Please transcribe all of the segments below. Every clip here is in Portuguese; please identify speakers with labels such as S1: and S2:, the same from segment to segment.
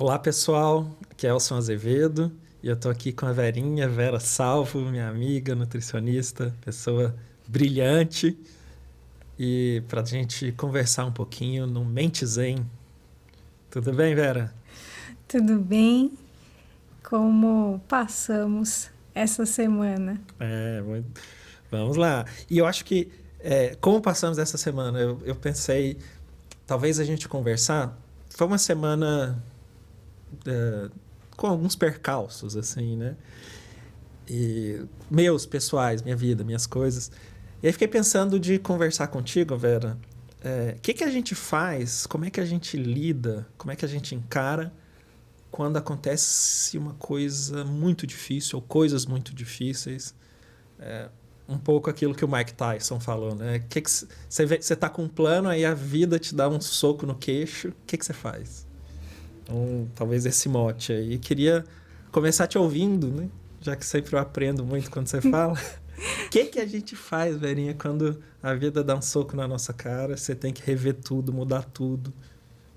S1: Olá, pessoal. Aqui é Elson Azevedo e eu tô aqui com a Verinha, Vera Salvo, minha amiga, nutricionista, pessoa brilhante, e pra gente conversar um pouquinho no Mente Zen. Tudo bem, Vera?
S2: Tudo bem? Como passamos essa semana?
S1: Vamos lá. E eu acho que, como passamos essa semana, eu pensei, talvez a gente conversar. Foi uma semana com alguns percalços, assim, né? E meus pessoais, minha vida, minhas coisas. E aí fiquei pensando de conversar contigo, Vera. O que a gente faz, como é que a gente lida, como é que a gente encara quando acontece uma coisa muito difícil ou coisas muito difíceis. Um pouco aquilo que o Mike Tyson falou, né? Que você tá com um plano, aí a vida te dá um soco no queixo, o que você faz? Então, talvez esse mote aí. Queria começar te ouvindo, né? Já que sempre eu aprendo muito quando você fala. O que a gente faz, Verinha, quando a vida dá um soco na nossa cara, você tem que rever tudo, mudar tudo?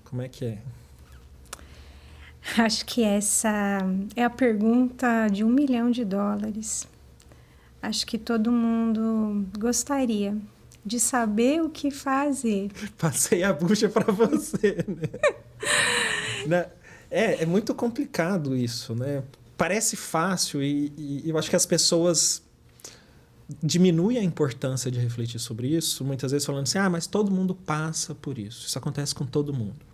S1: Como é que é?
S2: Acho que essa é a pergunta de US$ 1 milhão. Acho que todo mundo gostaria de saber o que fazer.
S1: Passei a bucha para você, né? É muito complicado isso, né? Parece fácil e eu acho que as pessoas diminuem a importância de refletir sobre isso, muitas vezes falando assim, mas todo mundo passa por isso. Isso acontece com todo mundo.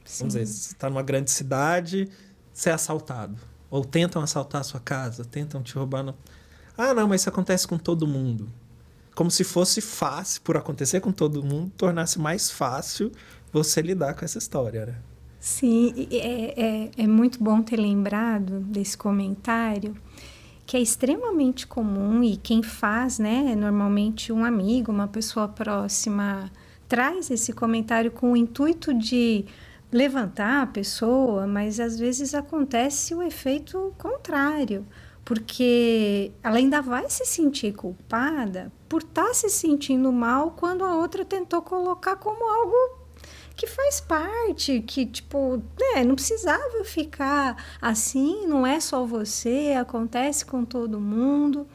S2: Sim.
S1: Vamos dizer, você está numa grande cidade, você é assaltado. Ou tentam assaltar a sua casa, tentam te roubar. Não, mas isso acontece com todo mundo. Como se fosse fácil, por acontecer com todo mundo, tornasse mais fácil você lidar com essa história, né?
S2: Sim, é muito bom ter lembrado desse comentário, que é extremamente comum, e quem faz, né, normalmente um amigo, uma pessoa próxima, traz esse comentário com o intuito de levantar a pessoa, mas às vezes acontece o efeito contrário, porque ela ainda vai se sentir culpada por estar se sentindo mal quando a outra tentou colocar como algo que faz parte, que tipo, não precisava ficar assim, não é só você, acontece com todo mundo.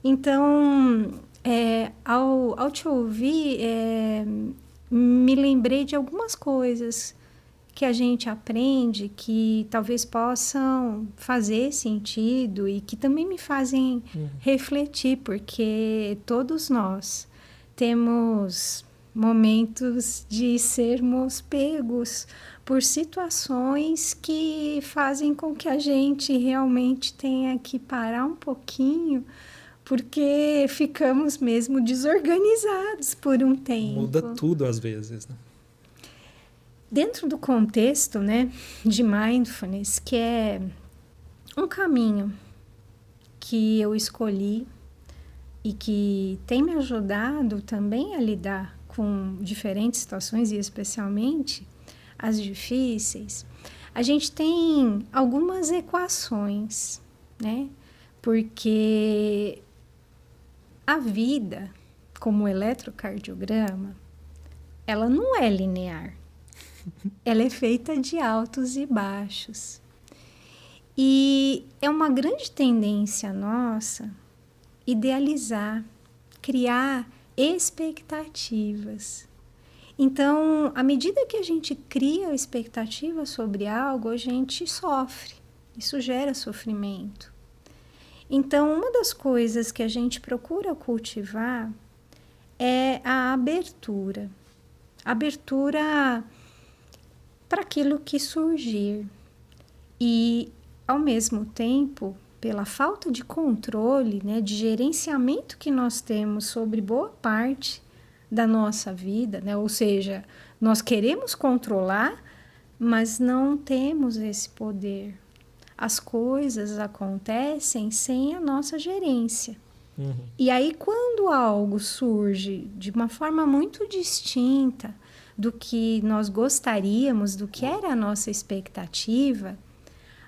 S2: Então, ao te ouvir, me lembrei de algumas coisas que a gente aprende que talvez possam fazer sentido e que também me fazem refletir, porque todos nós temos momentos de sermos pegos por situações que fazem com que a gente realmente tenha que parar um pouquinho, porque ficamos mesmo desorganizados por um tempo.
S1: Muda tudo às vezes, né?
S2: Dentro do contexto, né, de mindfulness, que é um caminho que eu escolhi e que tem me ajudado também a lidar com diferentes situações, e especialmente as difíceis, a gente tem algumas equações, né? Porque a vida, como o eletrocardiograma, ela não é linear. Ela é feita de altos e baixos. E é uma grande tendência nossa idealizar, criar expectativas. Então, à medida que a gente cria expectativa sobre algo, a gente sofre. Isso gera sofrimento. Então, uma das coisas que a gente procura cultivar é a abertura. Abertura para aquilo que surgir. E, ao mesmo tempo, pela falta de controle, né, de gerenciamento que nós temos sobre boa parte da nossa vida, né, ou seja, nós queremos controlar, mas não temos esse poder. As coisas acontecem sem a nossa gerência. E aí, quando algo surge de uma forma muito distinta do que nós gostaríamos, do que era a nossa expectativa,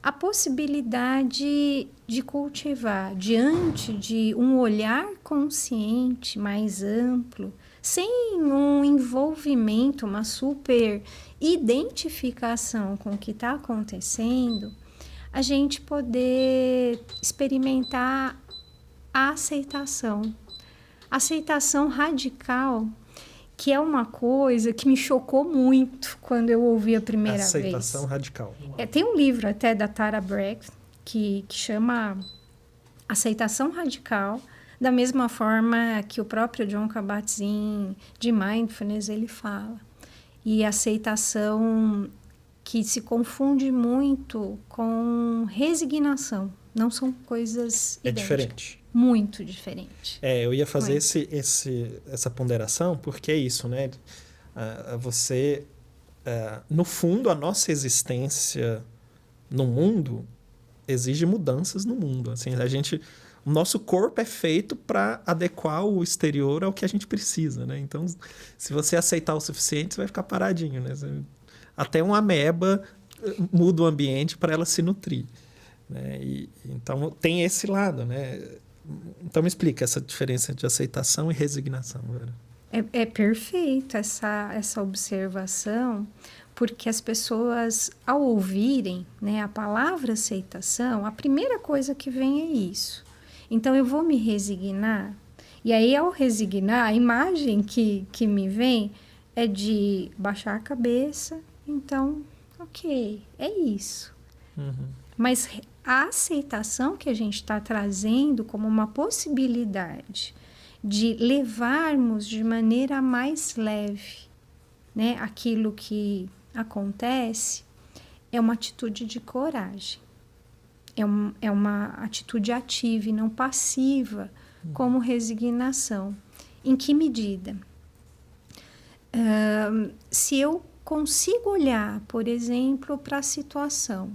S2: a possibilidade de cultivar diante de um olhar consciente mais amplo, sem um envolvimento, uma super identificação com o que está acontecendo, a gente poder experimentar a aceitação. Aceitação radical, que é uma coisa que me chocou muito quando eu ouvi a primeira vez.
S1: Aceitação radical.
S2: Tem um livro até da Tara Brach que chama Aceitação Radical, da mesma forma que o próprio Jon Kabat-Zinn de Mindfulness ele fala. E aceitação que se confunde muito com resignação. Não são coisas idênticas.
S1: É diferente.
S2: Muito diferente.
S1: Eu ia fazer essa ponderação, porque é isso, né? No fundo, a nossa existência no mundo exige mudanças no mundo. Assim, o nosso corpo é feito para adequar o exterior ao que a gente precisa, né? Então, se você aceitar o suficiente, você vai ficar paradinho, né? Até uma ameba muda o ambiente para ela se nutrir, né? Então, tem esse lado, né? Então, me explica essa diferença de aceitação e resignação, Vera.
S2: É perfeito essa observação, porque as pessoas, ao ouvirem, né, a palavra aceitação, a primeira coisa que vem é isso. Então, eu vou me resignar. E aí, ao resignar, a imagem que me vem é de baixar a cabeça. Então, ok, é isso.
S1: Uhum.
S2: Mas a aceitação que a gente está trazendo como uma possibilidade de levarmos de maneira mais leve, né, aquilo que acontece, é uma atitude de coragem. É uma atitude ativa e não passiva, como resignação. Em que medida? Se eu consigo olhar, por exemplo, para a situação,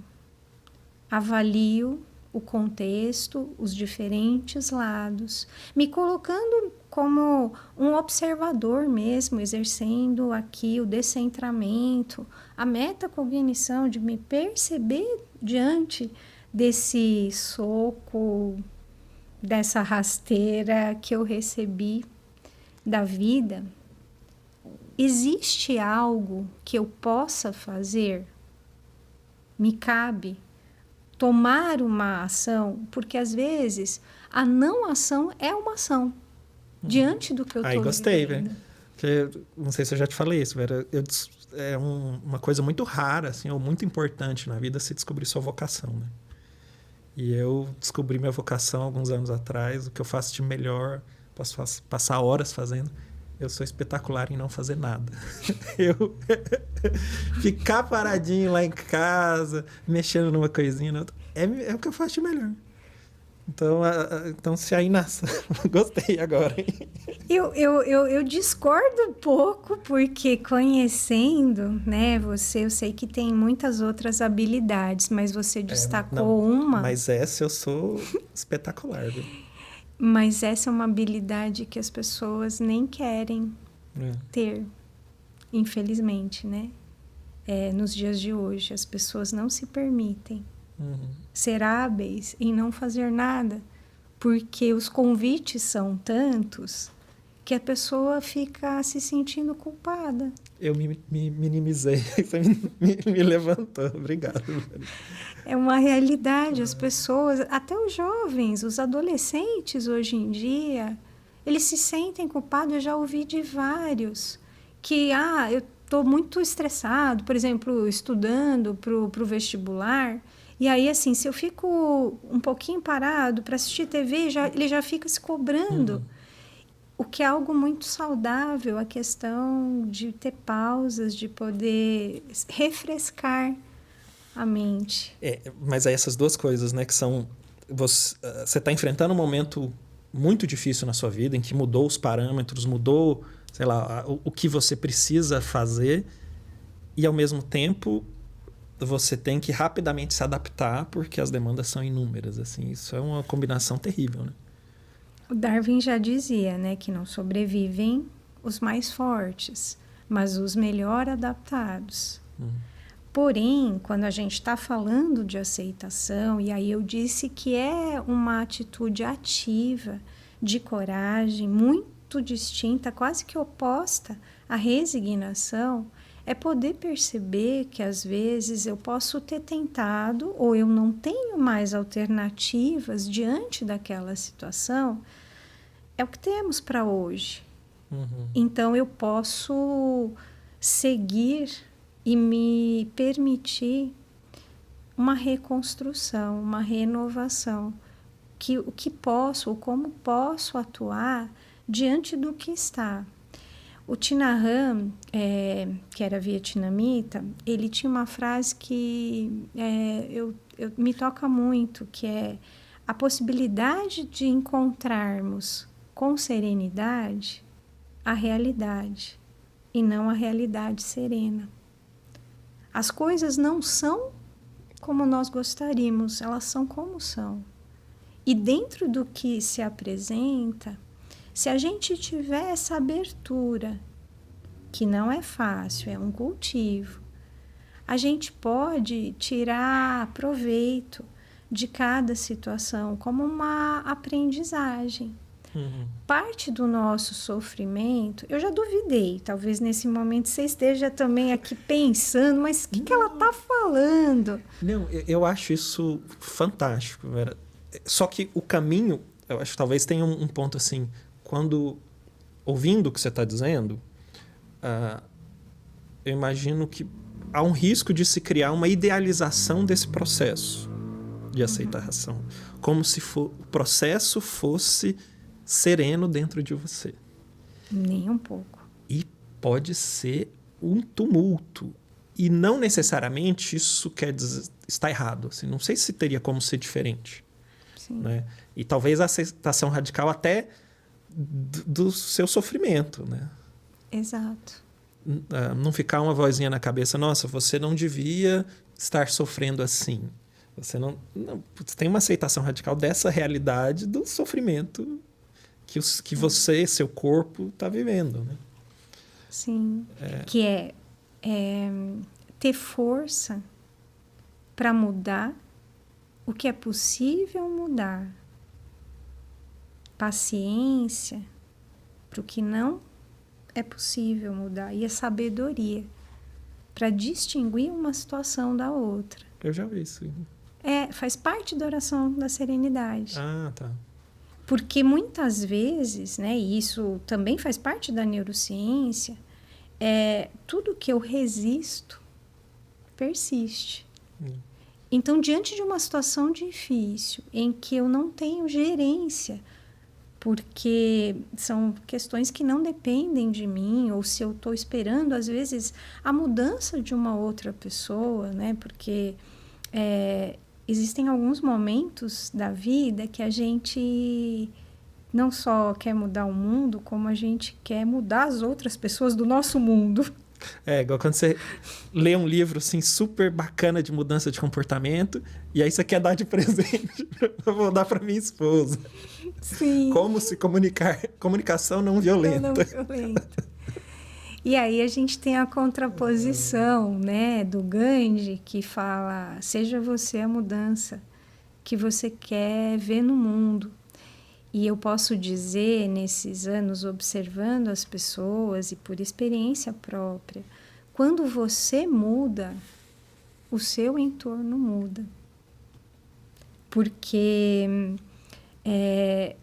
S2: avalio o contexto, os diferentes lados, me colocando como um observador mesmo, exercendo aqui o descentramento, a metacognição de me perceber diante desse soco, dessa rasteira que eu recebi da vida. Existe algo que eu possa fazer? Me cabe tomar uma ação, porque às vezes a não ação é uma ação diante do que eu estou vivendo.
S1: Gostei, velho. Não sei se eu já te falei isso, Vera. É uma coisa muito rara, assim, ou muito importante na vida se descobrir sua vocação, né? E eu descobri minha vocação alguns anos atrás, o que eu faço de melhor, posso passar horas fazendo. Eu sou espetacular em não fazer nada. Eu ficar paradinho lá em casa, mexendo numa coisinha, é o que eu faço de melhor. Então se aí nasce. Gostei agora, hein?
S2: Eu discordo um pouco, porque conhecendo, né, você, eu sei que tem muitas outras habilidades, mas você destacou uma.
S1: Mas essa eu sou espetacular, viu?
S2: Mas essa é uma habilidade que as pessoas nem querem ter, infelizmente, né? Nos dias de hoje, as pessoas não se permitem ser hábeis em não fazer nada, porque os convites são tantos que a pessoa fica se sentindo culpada.
S1: Eu me minimizei, você me levantou, obrigado.
S2: É uma realidade, as pessoas, até os jovens, os adolescentes hoje em dia, eles se sentem culpados. Eu já ouvi de vários que, eu estou muito estressado, por exemplo, estudando para o vestibular, e aí, assim, se eu fico um pouquinho parado para assistir TV, ele já fica se cobrando. O que é algo muito saudável, a questão de ter pausas, de poder refrescar a mente.
S1: Mas aí essas duas coisas, né, que são... Você está enfrentando um momento muito difícil na sua vida, em que mudou os parâmetros, mudou, sei lá, o que você precisa fazer, e ao mesmo tempo você tem que rapidamente se adaptar, porque as demandas são inúmeras, assim. Isso é uma combinação terrível, né?
S2: O Darwin já dizia, né, que não sobrevivem os mais fortes, mas os melhor adaptados. Porém, quando a gente está falando de aceitação, e aí eu disse que é uma atitude ativa, de coragem, muito muito distinta, quase que oposta à resignação, é poder perceber que às vezes eu posso ter tentado ou eu não tenho mais alternativas diante daquela situação. É o que temos para hoje. Então eu posso seguir e me permitir uma reconstrução, uma renovação. O que posso, ou como posso atuar diante do que está. O Thich Nhat Hanh, que era vietnamita, ele tinha uma frase que me toca muito, que é a possibilidade de encontrarmos com serenidade a realidade e não a realidade serena. As coisas não são como nós gostaríamos, elas são como são. E dentro do que se apresenta, se a gente tiver essa abertura, que não é fácil, é um cultivo, a gente pode tirar proveito de cada situação como uma aprendizagem. Parte do nosso sofrimento, eu já duvidei, talvez nesse momento você esteja também aqui pensando, mas o que ela está falando?
S1: Não, eu acho isso fantástico, Vera. Só que o caminho, eu acho que talvez tenha um ponto assim, quando, ouvindo o que você está dizendo, eu imagino que há um risco de se criar uma idealização desse processo de aceitação, como se o processo fosse sereno dentro de você.
S2: Nem um pouco.
S1: E pode ser um tumulto. E não necessariamente isso quer dizer está errado. Assim, não sei se teria como ser diferente.
S2: Sim.
S1: Né? E talvez a aceitação radical até do seu sofrimento. Né?
S2: Exato.
S1: Não ficar uma vozinha na cabeça, nossa, você não devia estar sofrendo assim. Você não tem uma aceitação radical dessa realidade do sofrimento que você, seu corpo, está vivendo. Né?
S2: Sim. Que é ter força para mudar o que é possível mudar. Paciência para o que não é possível mudar. E a sabedoria para distinguir uma situação da outra.
S1: Eu já vi isso.
S2: Faz parte da oração da serenidade.
S1: Ah, tá.
S2: Porque muitas vezes, né, e isso também faz parte da neurociência, tudo que eu resisto persiste. Então, diante de uma situação difícil, em que eu não tenho gerência, porque são questões que não dependem de mim, ou se eu estou esperando, às vezes, a mudança de uma outra pessoa, né, porque existem alguns momentos da vida que a gente não só quer mudar o mundo, como a gente quer mudar as outras pessoas do nosso mundo.
S1: Igual quando você lê um livro assim, super bacana de mudança de comportamento, e aí você quer dar de presente. Eu vou dar para minha esposa.
S2: Sim.
S1: Como se comunicar. Comunicação não violenta.
S2: Não violenta. E aí a gente tem a contraposição, né, do Gandhi, que fala, seja você a mudança que você quer ver no mundo. E eu posso dizer, nesses anos, observando as pessoas e por experiência própria, quando você muda, o seu entorno muda. Porque é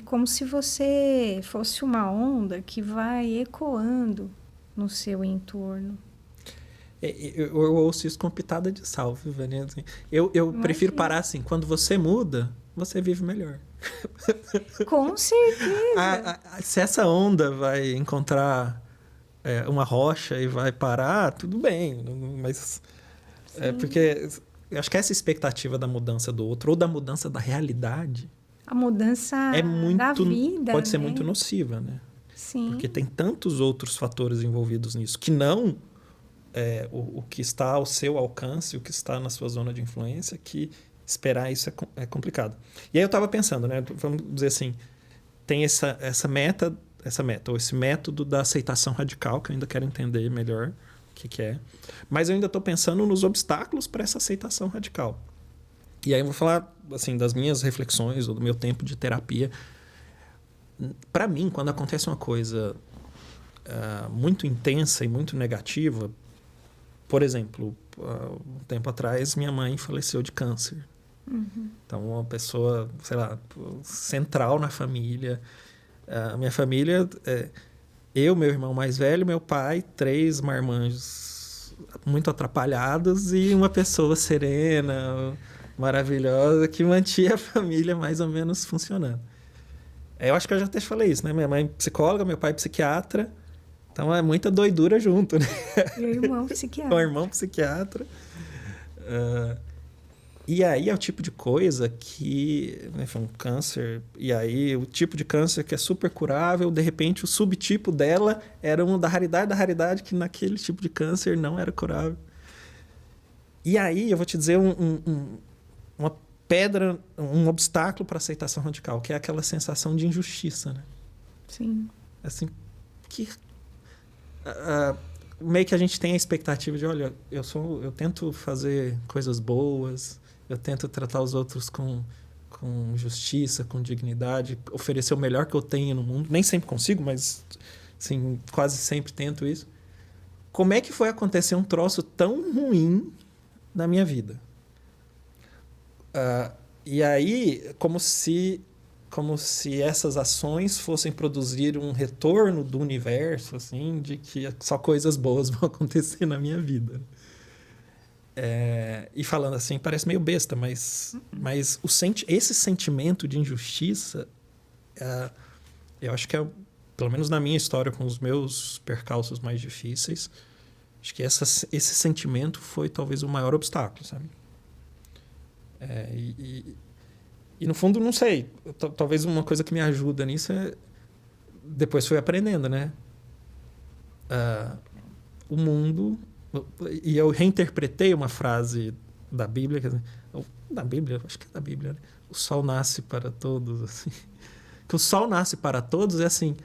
S2: como se você fosse uma onda que vai ecoando no seu entorno.
S1: Eu ouço isso com pitada de sal, viu, Vanessa? Eu prefiro parar assim, quando você muda, você vive melhor.
S2: Com certeza.
S1: Se essa onda vai encontrar uma rocha e vai parar, tudo bem. Mas porque eu acho que essa expectativa da mudança do outro ou da mudança da realidade...
S2: A mudança da vida,
S1: pode ser muito nociva, né?
S2: Sim.
S1: Porque tem tantos outros fatores envolvidos nisso, que não o que está ao seu alcance, o que está na sua zona de influência, que esperar isso é complicado. E aí eu estava pensando, né? Vamos dizer assim, tem essa meta, ou esse método da aceitação radical, que eu ainda quero entender melhor o que é. Mas eu ainda estou pensando nos obstáculos para essa aceitação radical. E aí eu vou falar assim, das minhas reflexões ou do meu tempo de terapia. para mim, quando acontece uma coisa muito intensa e muito negativa, por exemplo, um tempo atrás, minha mãe faleceu de câncer. Então, uma pessoa, sei lá, central na família. A minha família, eu, meu irmão mais velho, meu pai, 3 marmanjos muito atrapalhados e uma pessoa serena, maravilhosa, que mantinha a família mais ou menos funcionando. Eu acho que eu já até falei isso, né? Minha mãe é psicóloga, meu pai é psiquiatra. Então, é muita doidura junto, né?
S2: Meu irmão psiquiatra.
S1: O irmão psiquiatra. E aí é o tipo de coisa que... Né, foi um câncer. E aí o tipo de câncer que é super curável, de repente o subtipo dela era um da raridade, que naquele tipo de câncer não era curável. E aí eu vou te dizer uma pedra, um obstáculo para a aceitação radical, que é aquela sensação de injustiça, né?
S2: Sim.
S1: Assim, que... meio que a gente tem a expectativa de, olha, eu tento fazer coisas boas, eu tento tratar os outros com justiça, com dignidade, oferecer o melhor que eu tenho no mundo. Nem sempre consigo, mas assim, quase sempre tento isso. Como é que foi acontecer um troço tão ruim na minha vida? E aí, como se essas ações fossem produzir um retorno do universo, assim, de que só coisas boas vão acontecer na minha vida. E falando assim, parece meio besta, mas esse sentimento de injustiça, eu acho que pelo menos na minha história, com os meus percalços mais difíceis, acho que esse sentimento foi talvez o maior obstáculo, sabe? E no fundo, não sei, talvez uma coisa que me ajuda nisso depois fui aprendendo, né? O mundo... E eu reinterpretei uma frase da Bíblia, acho que é da Bíblia, né? O sol nasce para todos, assim. Que o sol nasce para todos é assim,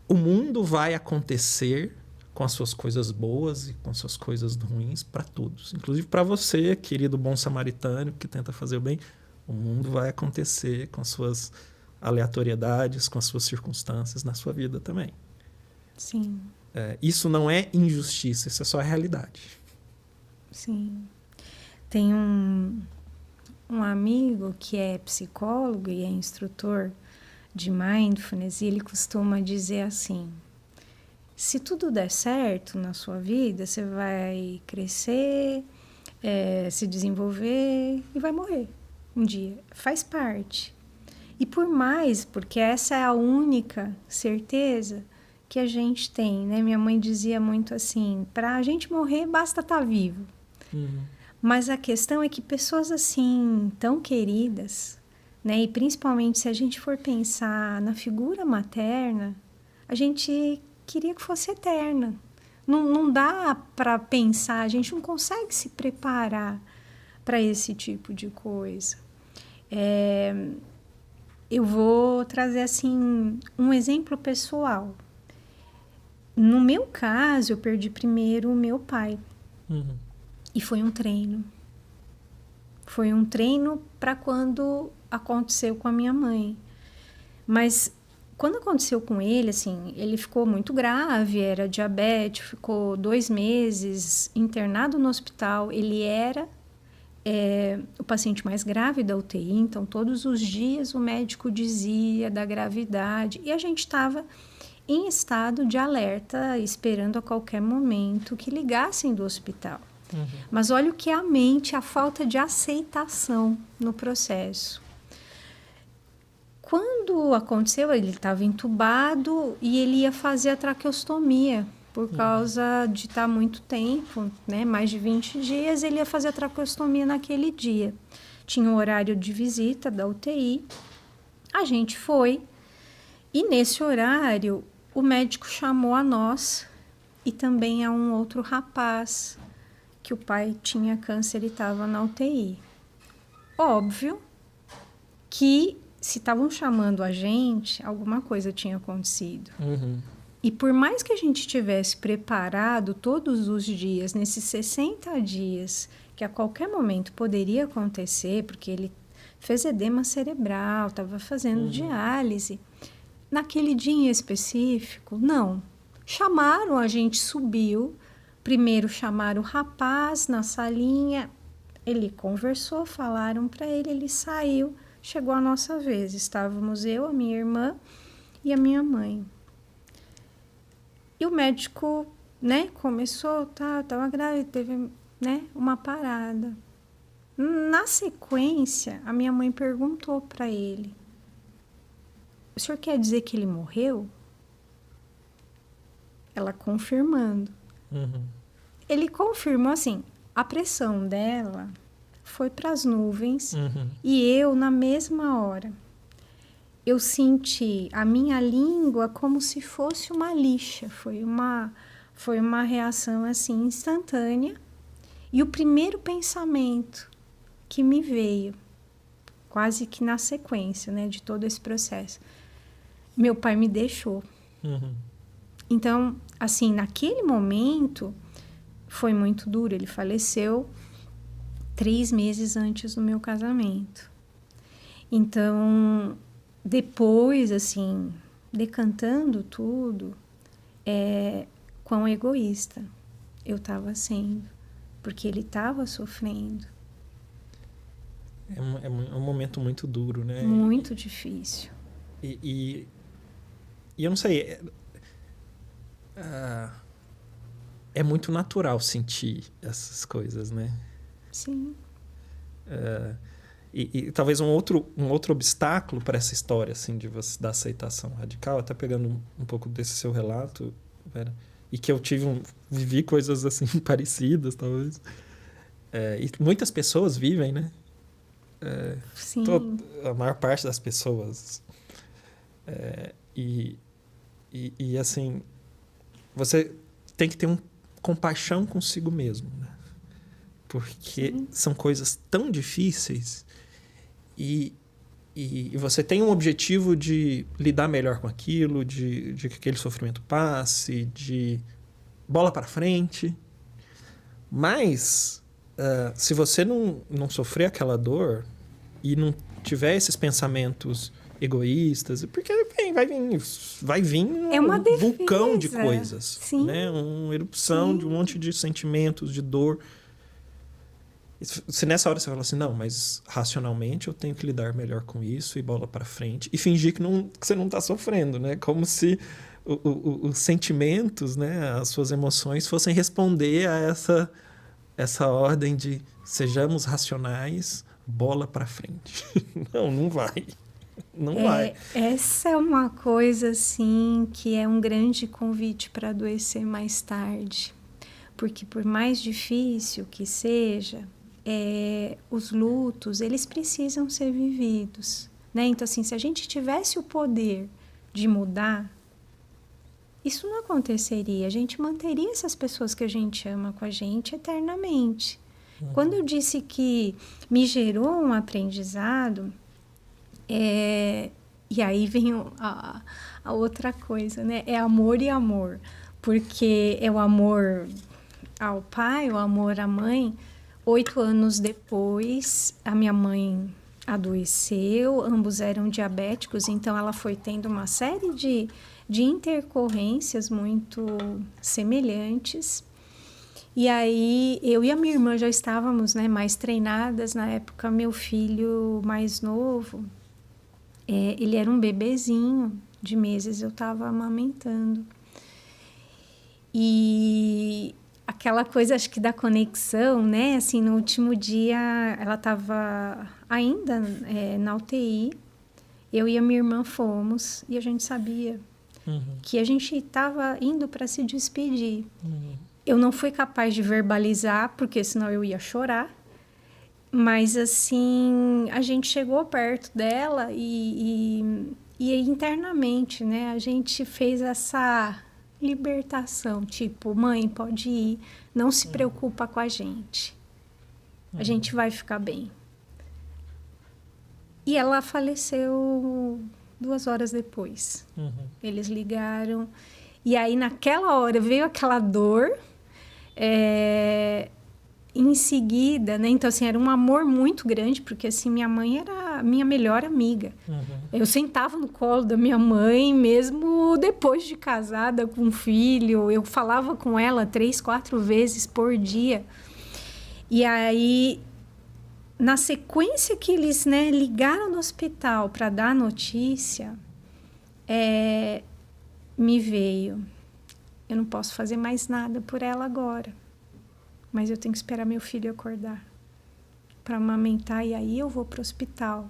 S1: o mundo vai acontecer com as suas coisas boas e com as suas coisas ruins para todos. Inclusive para você, querido bom samaritano, que tenta fazer o bem, o mundo vai acontecer com as suas aleatoriedades, com as suas circunstâncias na sua vida também.
S2: Sim.
S1: Isso não é injustiça, isso é só a realidade.
S2: Sim. Tem um amigo que é psicólogo e é instrutor de mindfulness, e ele costuma dizer assim: se tudo der certo na sua vida, você vai crescer, se desenvolver e vai morrer um dia. Faz parte. E por mais, porque essa é a única certeza que a gente tem, né? Minha mãe dizia muito assim, para a gente morrer basta estar vivo. Mas a questão é que pessoas assim, tão queridas, né? E principalmente se a gente for pensar na figura materna, a gente queria que fosse eterna. Não dá para pensar, a gente não consegue se preparar para esse tipo de coisa. Eu vou trazer assim um exemplo pessoal. No meu caso, eu perdi primeiro o meu pai. E foi um treino. Foi um treino para quando aconteceu com a minha mãe. Mas quando aconteceu com ele, assim, ele ficou muito grave, era diabético, ficou 2 meses internado no hospital. Ele era o paciente mais grave da UTI, então todos os dias o médico dizia da gravidade. E a gente estava em estado de alerta, esperando a qualquer momento que ligassem do hospital. Mas olha o que é a mente, a falta de aceitação no processo. Quando aconteceu, ele estava entubado e ele ia fazer a traqueostomia, por causa de estar muito tempo, né, mais de 20 dias, ele ia fazer a traqueostomia naquele dia. Tinha um horário de visita da UTI, a gente foi, e nesse horário o médico chamou a nós e também a um outro rapaz, que o pai tinha câncer e estava na UTI. Óbvio que se estavam chamando a gente, alguma coisa tinha acontecido. E por mais que a gente tivesse preparado todos os dias, nesses 60 dias, que a qualquer momento poderia acontecer, porque ele fez edema cerebral, estava fazendo diálise, naquele dia em específico, não. Chamaram, a gente subiu. Primeiro chamaram o rapaz na salinha. Ele conversou, falaram para ele, ele saiu. Chegou a nossa vez. Estávamos eu, a minha irmã e a minha mãe. E o médico, né, começou, estava grávida, teve, né, uma parada. Na sequência, a minha mãe perguntou para ele: o senhor quer dizer que ele morreu? Ela confirmando.
S1: Uhum.
S2: Ele confirmou assim, a pressão dela foi para as nuvens.
S1: Uhum.
S2: E eu, na mesma hora, eu senti a minha língua como se fosse uma lixa. Foi uma reação assim instantânea. E o primeiro pensamento que me veio, quase que na sequência, né, de todo esse processo, meu pai me deixou.
S1: Uhum.
S2: Então, assim, naquele momento foi muito duro. Ele faleceu 3 meses antes do meu casamento. Então, depois, assim, decantando tudo, quão egoísta eu estava sendo, porque ele estava sofrendo.
S1: É um momento muito duro, né?
S2: Muito difícil.
S1: E eu não sei, é muito natural sentir essas coisas, né?
S2: Sim.
S1: E talvez um outro obstáculo para essa história, assim, da aceitação radical, até pegando um pouco desse seu relato, Vera, e que eu vivi coisas assim parecidas, talvez. E muitas pessoas vivem, né?
S2: Sim.
S1: A maior parte das pessoas. E assim, você tem que ter compaixão consigo mesmo, né? Porque
S2: Sim.
S1: são coisas tão difíceis e você tem um objetivo de lidar melhor com aquilo, de que aquele sofrimento passe, de bola para frente. Mas, se você não sofrer aquela dor e não tiver esses pensamentos egoístas, porque vai vir um vulcão de coisas.
S2: Sim.
S1: Né? Uma erupção de um monte de sentimentos, de dor. Se nessa hora você fala assim, não, mas racionalmente eu tenho que lidar melhor com isso e bola para frente. E fingir que você não está sofrendo, né? Como se os sentimentos, né? As suas emoções fossem responder a essa ordem de sejamos racionais, bola para frente. Não vai. Não vai.
S2: Essa é uma coisa, assim, que é um grande convite para adoecer mais tarde. Porque por mais difícil que seja, os lutos, eles precisam ser vividos, né? Então, assim, se a gente tivesse o poder de mudar, isso não aconteceria. A gente manteria essas pessoas que a gente ama com a gente eternamente. Quando eu disse que me gerou um aprendizado, e aí vem a outra coisa, né? É amor e amor. Porque é o amor ao pai, o amor à mãe. 8 anos depois, a minha mãe adoeceu, ambos eram diabéticos, então ela foi tendo uma série de intercorrências muito semelhantes. E aí, eu e a minha irmã já estávamos, né, mais treinadas. Na época, meu filho mais novo, ele era um bebezinho de meses, eu estava amamentando. E aquela coisa, acho que da conexão, né? Assim, no último dia, ela estava ainda na UTI. Eu e a minha irmã fomos e a gente sabia que a gente estava indo para se despedir. Eu não fui capaz de verbalizar, porque senão eu ia chorar. Mas, assim, a gente chegou perto dela e internamente, né? A gente fez essa libertação, tipo, mãe, pode ir, não se preocupa com a gente vai ficar bem. E ela faleceu 2 horas depois. Eles ligaram, e aí naquela hora veio aquela dor, em seguida, né? Então, assim, era um amor muito grande, porque, assim, minha mãe era a minha melhor amiga. Eu sentava no colo da minha mãe, mesmo depois de casada, com um filho. Eu falava com ela 3, 4 vezes por dia. E aí, na sequência que eles, né, ligaram no hospital para dar a notícia, me veio: eu não posso fazer mais nada por ela agora, mas eu tenho que esperar meu filho acordar para amamentar, e aí eu vou para o hospital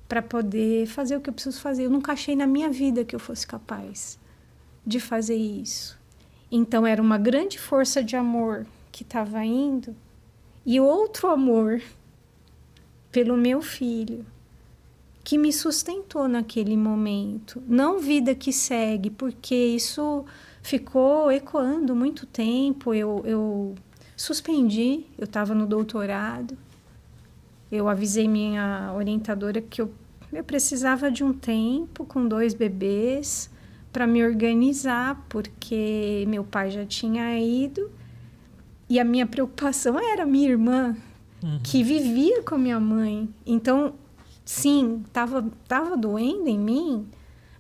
S2: para poder fazer o que eu preciso fazer. Eu nunca achei na minha vida que eu fosse capaz de fazer isso. Então, era uma grande força de amor que estava indo, e outro amor pelo meu filho, que me sustentou naquele momento. Não vida que segue, porque isso ficou ecoando muito tempo. Eu suspendi, eu estava no doutorado. Eu avisei minha orientadora que eu precisava de um tempo com 2 bebês para me organizar, porque meu pai já tinha ido. E a minha preocupação era minha irmã, que vivia com a minha mãe. Então, sim, tava doendo em mim,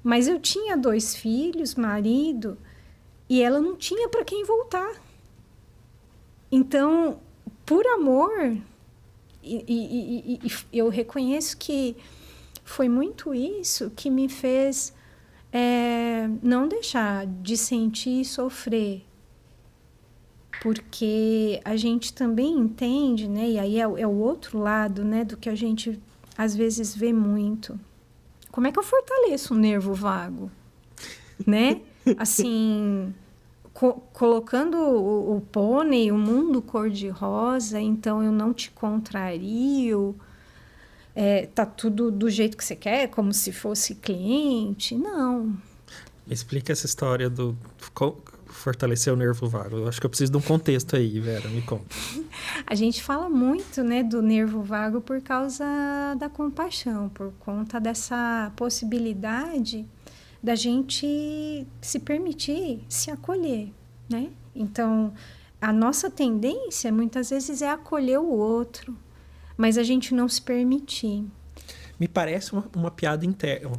S2: mas eu tinha 2 filhos, marido, e ela não tinha para quem voltar. Então, por amor, e eu reconheço que foi muito isso que me fez não deixar de sentir e sofrer. Porque a gente também entende, né? E aí é o outro lado, né, do que a gente às vezes vê muito. Como é que eu fortaleço o nervo vago? Né? Assim, colocando o pônei, o mundo cor-de-rosa, então eu não te contrario, tá tudo do jeito que você quer, como se fosse cliente. Não.
S1: Explica essa história do fortalecer o nervo vago. Eu acho que eu preciso de um contexto aí, Vera, me conta.
S2: A gente fala muito, né, do nervo vago por causa da compaixão, por conta dessa possibilidade da gente se permitir se acolher, né? Então, a nossa tendência muitas vezes é acolher o outro, mas a gente não se permitir.
S1: Me parece uma piada interna,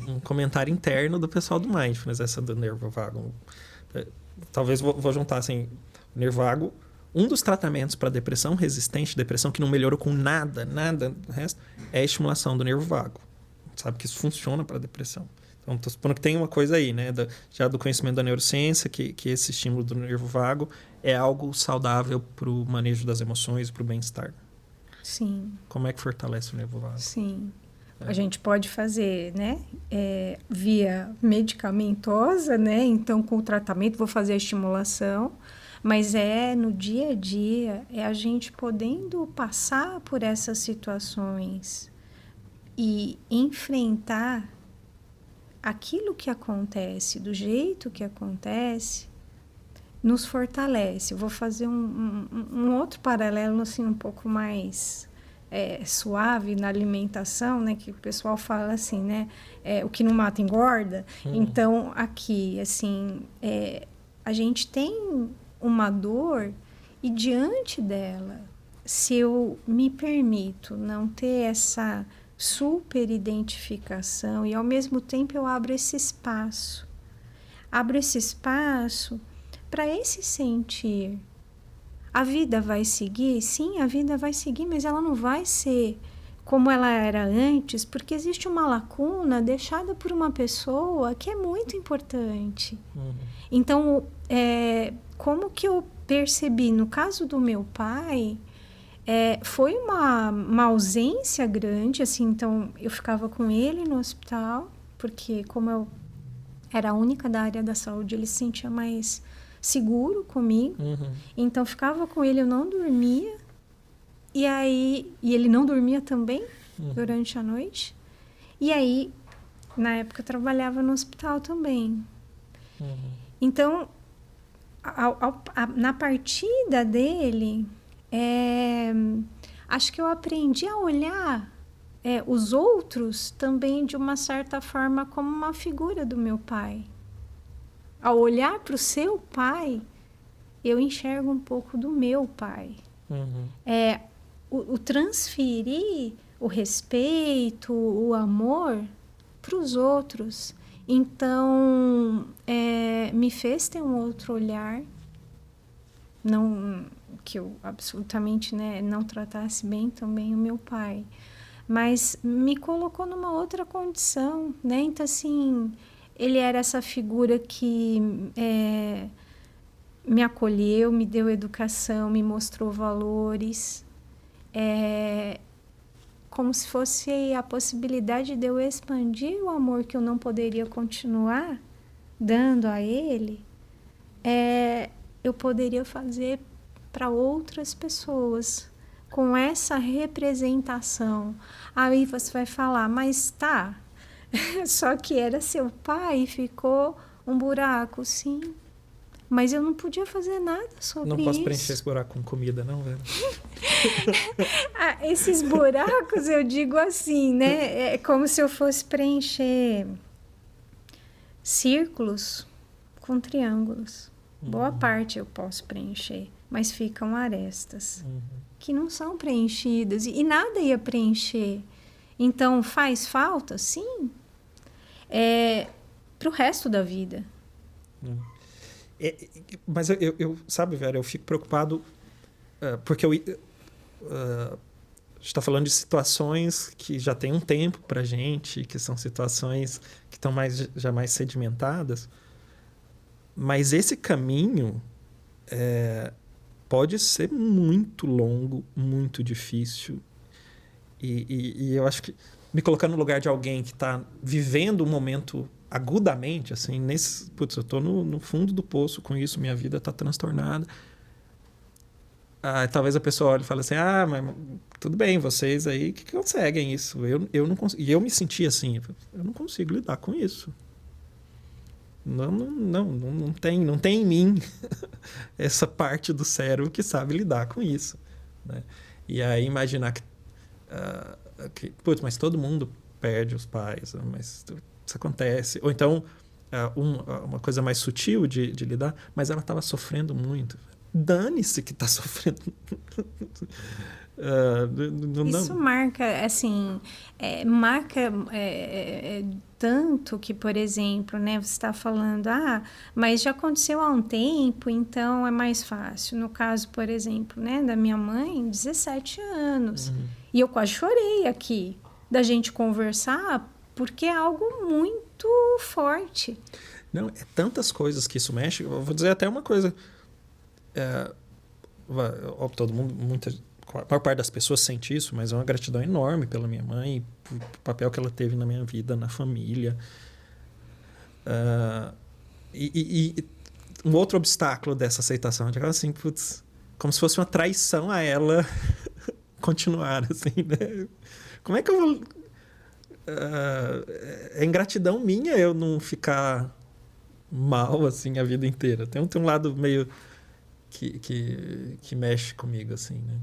S1: um comentário interno do pessoal do Mindfulness, essa do nervo vago. Talvez vou juntar assim, o nervo vago. Um dos tratamentos para depressão resistente, depressão que não melhorou com nada, o resto, é a estimulação do nervo vago. Sabe que isso funciona para depressão. Então, estou supondo que tem uma coisa aí, né? Já do conhecimento da neurociência, que esse estímulo do nervo vago é algo saudável para o manejo das emoções, para o bem-estar.
S2: Sim.
S1: Como é que fortalece o nervo vago?
S2: Sim. A gente pode fazer, né, via medicamentosa, né? Então, com o tratamento, vou fazer a estimulação, mas no dia a dia, a gente podendo passar por essas situações e enfrentar aquilo que acontece, do jeito que acontece, nos fortalece. Eu vou fazer um outro paralelo, assim, um pouco mais suave na alimentação, né? Que o pessoal fala assim, né? O que não mata engorda. Então, aqui, assim, a gente tem uma dor e diante dela, se eu me permito não ter essa super identificação e ao mesmo tempo eu abro esse espaço para esse sentir. A vida vai seguir? Sim, a vida vai seguir, mas ela não vai ser como ela era antes, porque existe uma lacuna deixada por uma pessoa que é muito importante. Então, como que eu percebi? No caso do meu pai, foi uma ausência grande, assim, então eu ficava com ele no hospital, porque como eu era a única da área da saúde, ele se sentia mais seguro comigo. Então, ficava com ele, eu não dormia. E ele não dormia também durante a noite. E aí, na época, eu trabalhava no hospital também. Então, na partida dele, acho que eu aprendi a olhar os outros também de uma certa forma como uma figura do meu pai. Ao olhar para o seu pai, eu enxergo um pouco do meu pai.
S1: Uhum.
S2: O transferir o respeito, o amor para os outros. Então, me fez ter um outro olhar, não que eu absolutamente, né, não tratasse bem também o meu pai, mas me colocou numa outra condição, né? Então, assim, ele era essa figura que me acolheu, me deu educação, me mostrou valores, como se fosse a possibilidade de eu expandir o amor que eu não poderia continuar dando a ele, eu poderia fazer para outras pessoas com essa representação. Aí você vai falar, mas tá, só que era seu pai e ficou um buraco, sim. Mas eu não podia fazer nada sobre isso.
S1: Não posso preencher esse buraco com comida, não, velho.
S2: Esses buracos, eu digo assim, né? É como se eu fosse preencher círculos com triângulos. Boa parte eu posso preencher, mas ficam arestas que não são preenchidas e nada ia preencher. Então, faz falta? Sim. Para o resto da vida.
S1: Mas sabe, Vera, eu fico preocupado porque a gente está falando de situações que já tem um tempo para gente, que são situações que estão já mais sedimentadas, mas esse caminho pode ser muito longo, muito difícil, e eu acho que me colocando no lugar de alguém que está vivendo um momento agudamente, assim, eu tô no fundo do poço com isso, minha vida tá transtornada. Talvez a pessoa olhe e fale assim, mas tudo bem, vocês aí que conseguem isso. Eu não consigo. E eu me senti assim, eu não consigo lidar com isso. Não tem em mim essa parte do cérebro que sabe lidar com isso, né? E aí imaginar mas todo mundo perde os pais, mas isso acontece. Ou então, uma coisa mais sutil de lidar, mas ela estava sofrendo muito. Dane-se que está sofrendo.
S2: Isso marca, assim, tanto que, por exemplo, né, você está falando, mas já aconteceu há um tempo, então é mais fácil. No caso, por exemplo, né, da minha mãe, 17 anos. E eu quase chorei aqui, da gente conversar, porque é algo muito forte.
S1: Não, tantas coisas que isso mexe. Eu vou dizer até uma coisa. Todo mundo, a maior parte das pessoas sente isso, mas é uma gratidão enorme pela minha mãe, pelo papel que ela teve na minha vida, na família. E um outro obstáculo dessa aceitação é assim, como se fosse uma traição a ela continuar, assim, né? Como é que eu vou... é ingratidão minha eu não ficar mal, assim, a vida inteira. Tem um lado meio que mexe comigo, assim, né?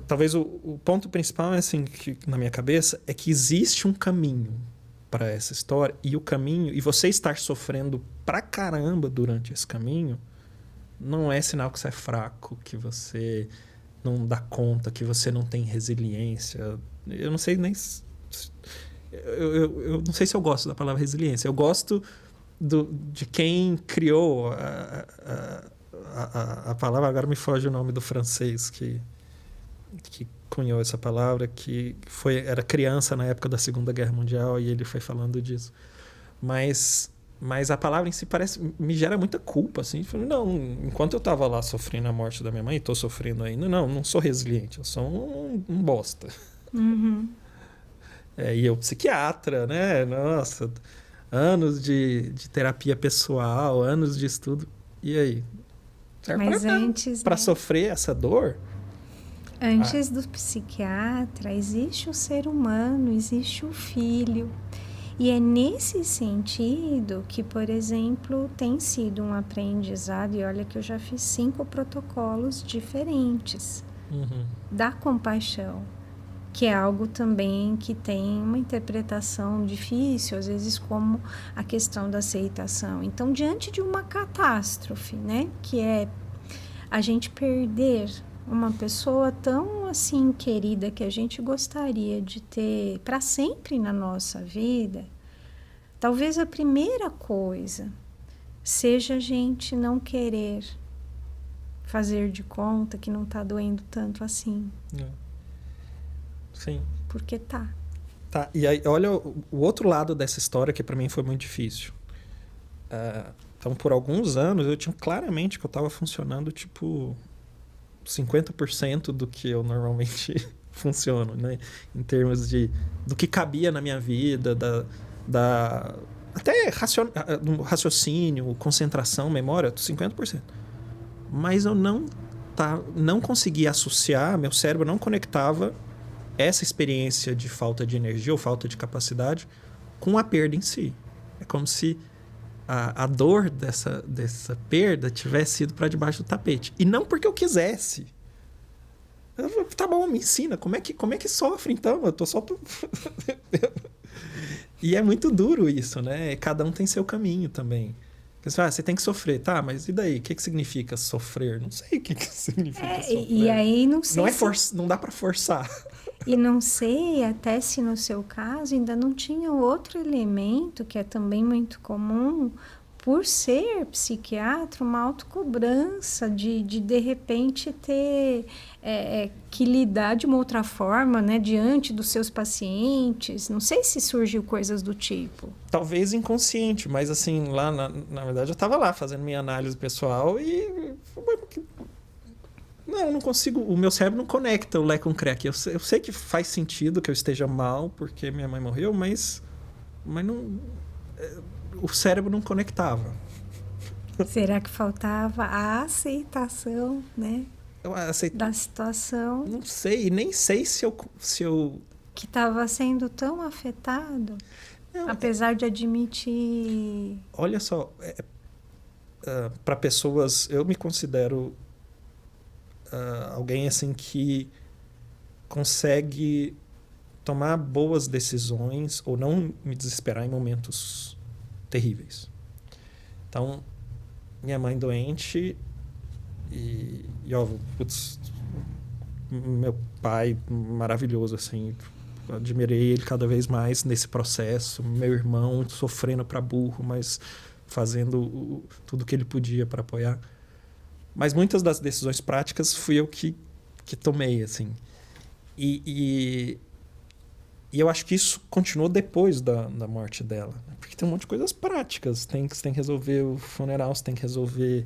S1: Talvez o ponto principal é assim, que na minha cabeça é que existe um caminho para essa história, e você estar sofrendo pra caramba durante esse caminho não é sinal que você é fraco, que você não dá conta, que você não tem resiliência. Eu não sei nem... Eu não sei se eu gosto da palavra resiliência. Eu gosto de quem criou a palavra. Agora me foge o nome do francês que cunhou essa palavra, que era criança na época da Segunda Guerra Mundial, e ele foi falando disso. Mas a palavra em si me gera muita culpa, assim. Não, enquanto eu estava lá sofrendo a morte da minha mãe, e estou sofrendo ainda, não sou resiliente, eu sou um bosta. E eu psiquiatra, né? Nossa, anos de terapia pessoal, anos de estudo. E aí?
S2: Mas antes,
S1: para sofrer essa dor?
S2: Antes do psiquiatra, existe o ser humano, existe o filho. E é nesse sentido que, por exemplo, tem sido um aprendizado, e olha que eu já fiz 5 protocolos diferentes da compaixão. que é algo também que tem uma interpretação difícil, às vezes como a questão da aceitação. Então, diante de uma catástrofe, né, que é a gente perder uma pessoa tão assim querida que a gente gostaria de ter para sempre na nossa vida, talvez a primeira coisa seja a gente não querer fazer de conta que não está doendo tanto assim.
S1: Sim.
S2: Porque tá.
S1: Tá, e aí olha o outro lado dessa história que para mim foi muito difícil. Então, por alguns anos, eu tinha claramente que eu estava funcionando tipo 50% do que eu normalmente funciono, né? Em termos do que cabia na minha vida, até raciocínio, concentração, memória, 50%. Mas eu não conseguia associar, meu cérebro não conectava essa experiência de falta de energia ou falta de capacidade com a perda em si. É como se a dor dessa perda tivesse ido para debaixo do tapete. E não porque eu quisesse. Tá bom, me ensina. Como é que sofre, então? Eu tô só... E é muito duro isso, né? Cada um tem seu caminho também. Você tem que sofrer. Tá, mas e daí? O que significa sofrer? Não sei o que significa sofrer.
S2: E aí não sei
S1: não dá para forçar.
S2: E não sei até se no seu caso ainda não tinha outro elemento que é também muito comum, por ser psiquiatra, uma autocobrança de repente ter que lidar de uma outra forma, né, diante dos seus pacientes. Não sei se surgiu coisas do tipo.
S1: Talvez inconsciente, mas assim, lá na verdade eu estava lá fazendo minha análise pessoal e... não consigo, o meu cérebro não conecta o Lé com o CREC. Eu sei que faz sentido que eu esteja mal porque minha mãe morreu, mas não, o cérebro não conectava.
S2: Será que faltava a aceitação, né, da situação?
S1: Não sei, nem sei se eu...
S2: Que estava sendo tão afetado, não, apesar de admitir...
S1: Olha só, para pessoas, eu me considero... alguém assim que consegue tomar boas decisões ou não me desesperar em momentos terríveis. Então, minha mãe doente e putz, meu pai maravilhoso, assim, admirei ele cada vez mais nesse processo, meu irmão sofrendo para burro, mas fazendo tudo que ele podia para apoiar. Mas muitas das decisões práticas fui eu que tomei, assim. E eu acho que isso continuou depois da morte dela. Porque tem um monte de coisas práticas. Você tem que resolver o funeral, você tem que resolver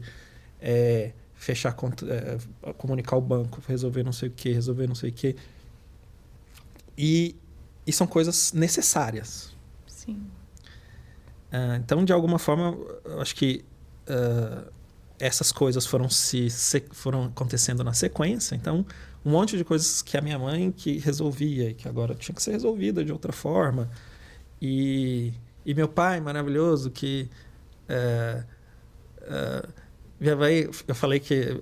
S1: fechar conta, comunicar o banco, resolver não sei o quê. E são coisas necessárias.
S2: Sim.
S1: Então, de alguma forma, eu acho que... essas coisas foram acontecendo na sequência. Então, um monte de coisas que a minha mãe que resolvia e que agora tinha que ser resolvida de outra forma. E meu pai maravilhoso que... minha mãe, eu falei que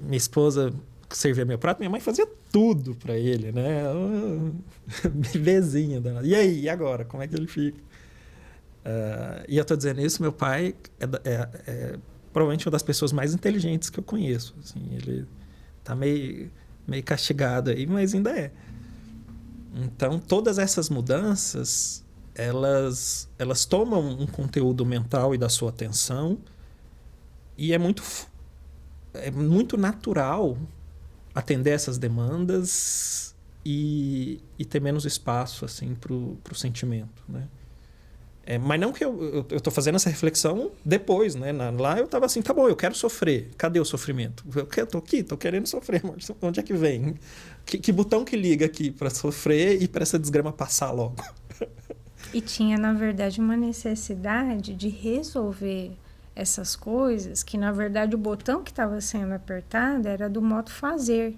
S1: minha esposa servia meu prato, minha mãe fazia tudo para ele, né? Bebezinha danada. E aí, e agora? Como é que ele fica? E eu tô dizendo isso, meu pai é provavelmente uma das pessoas mais inteligentes que eu conheço. Assim, ele tá meio castigado aí, mas ainda é. Então, todas essas mudanças, elas tomam um conteúdo mental e da sua atenção e é muito natural atender essas demandas e ter menos espaço assim, pro sentimento, né? Mas não que eu tô fazendo essa reflexão depois, né? Lá eu tava assim, tá bom, eu quero sofrer. Cadê o sofrimento? Eu tô aqui, tô querendo sofrer. Mas onde é que vem? Que botão que liga aqui para sofrer e para essa desgrama passar logo?
S2: E tinha, na verdade, uma necessidade de resolver essas coisas que, na verdade, o botão que estava sendo apertado era do modo fazer.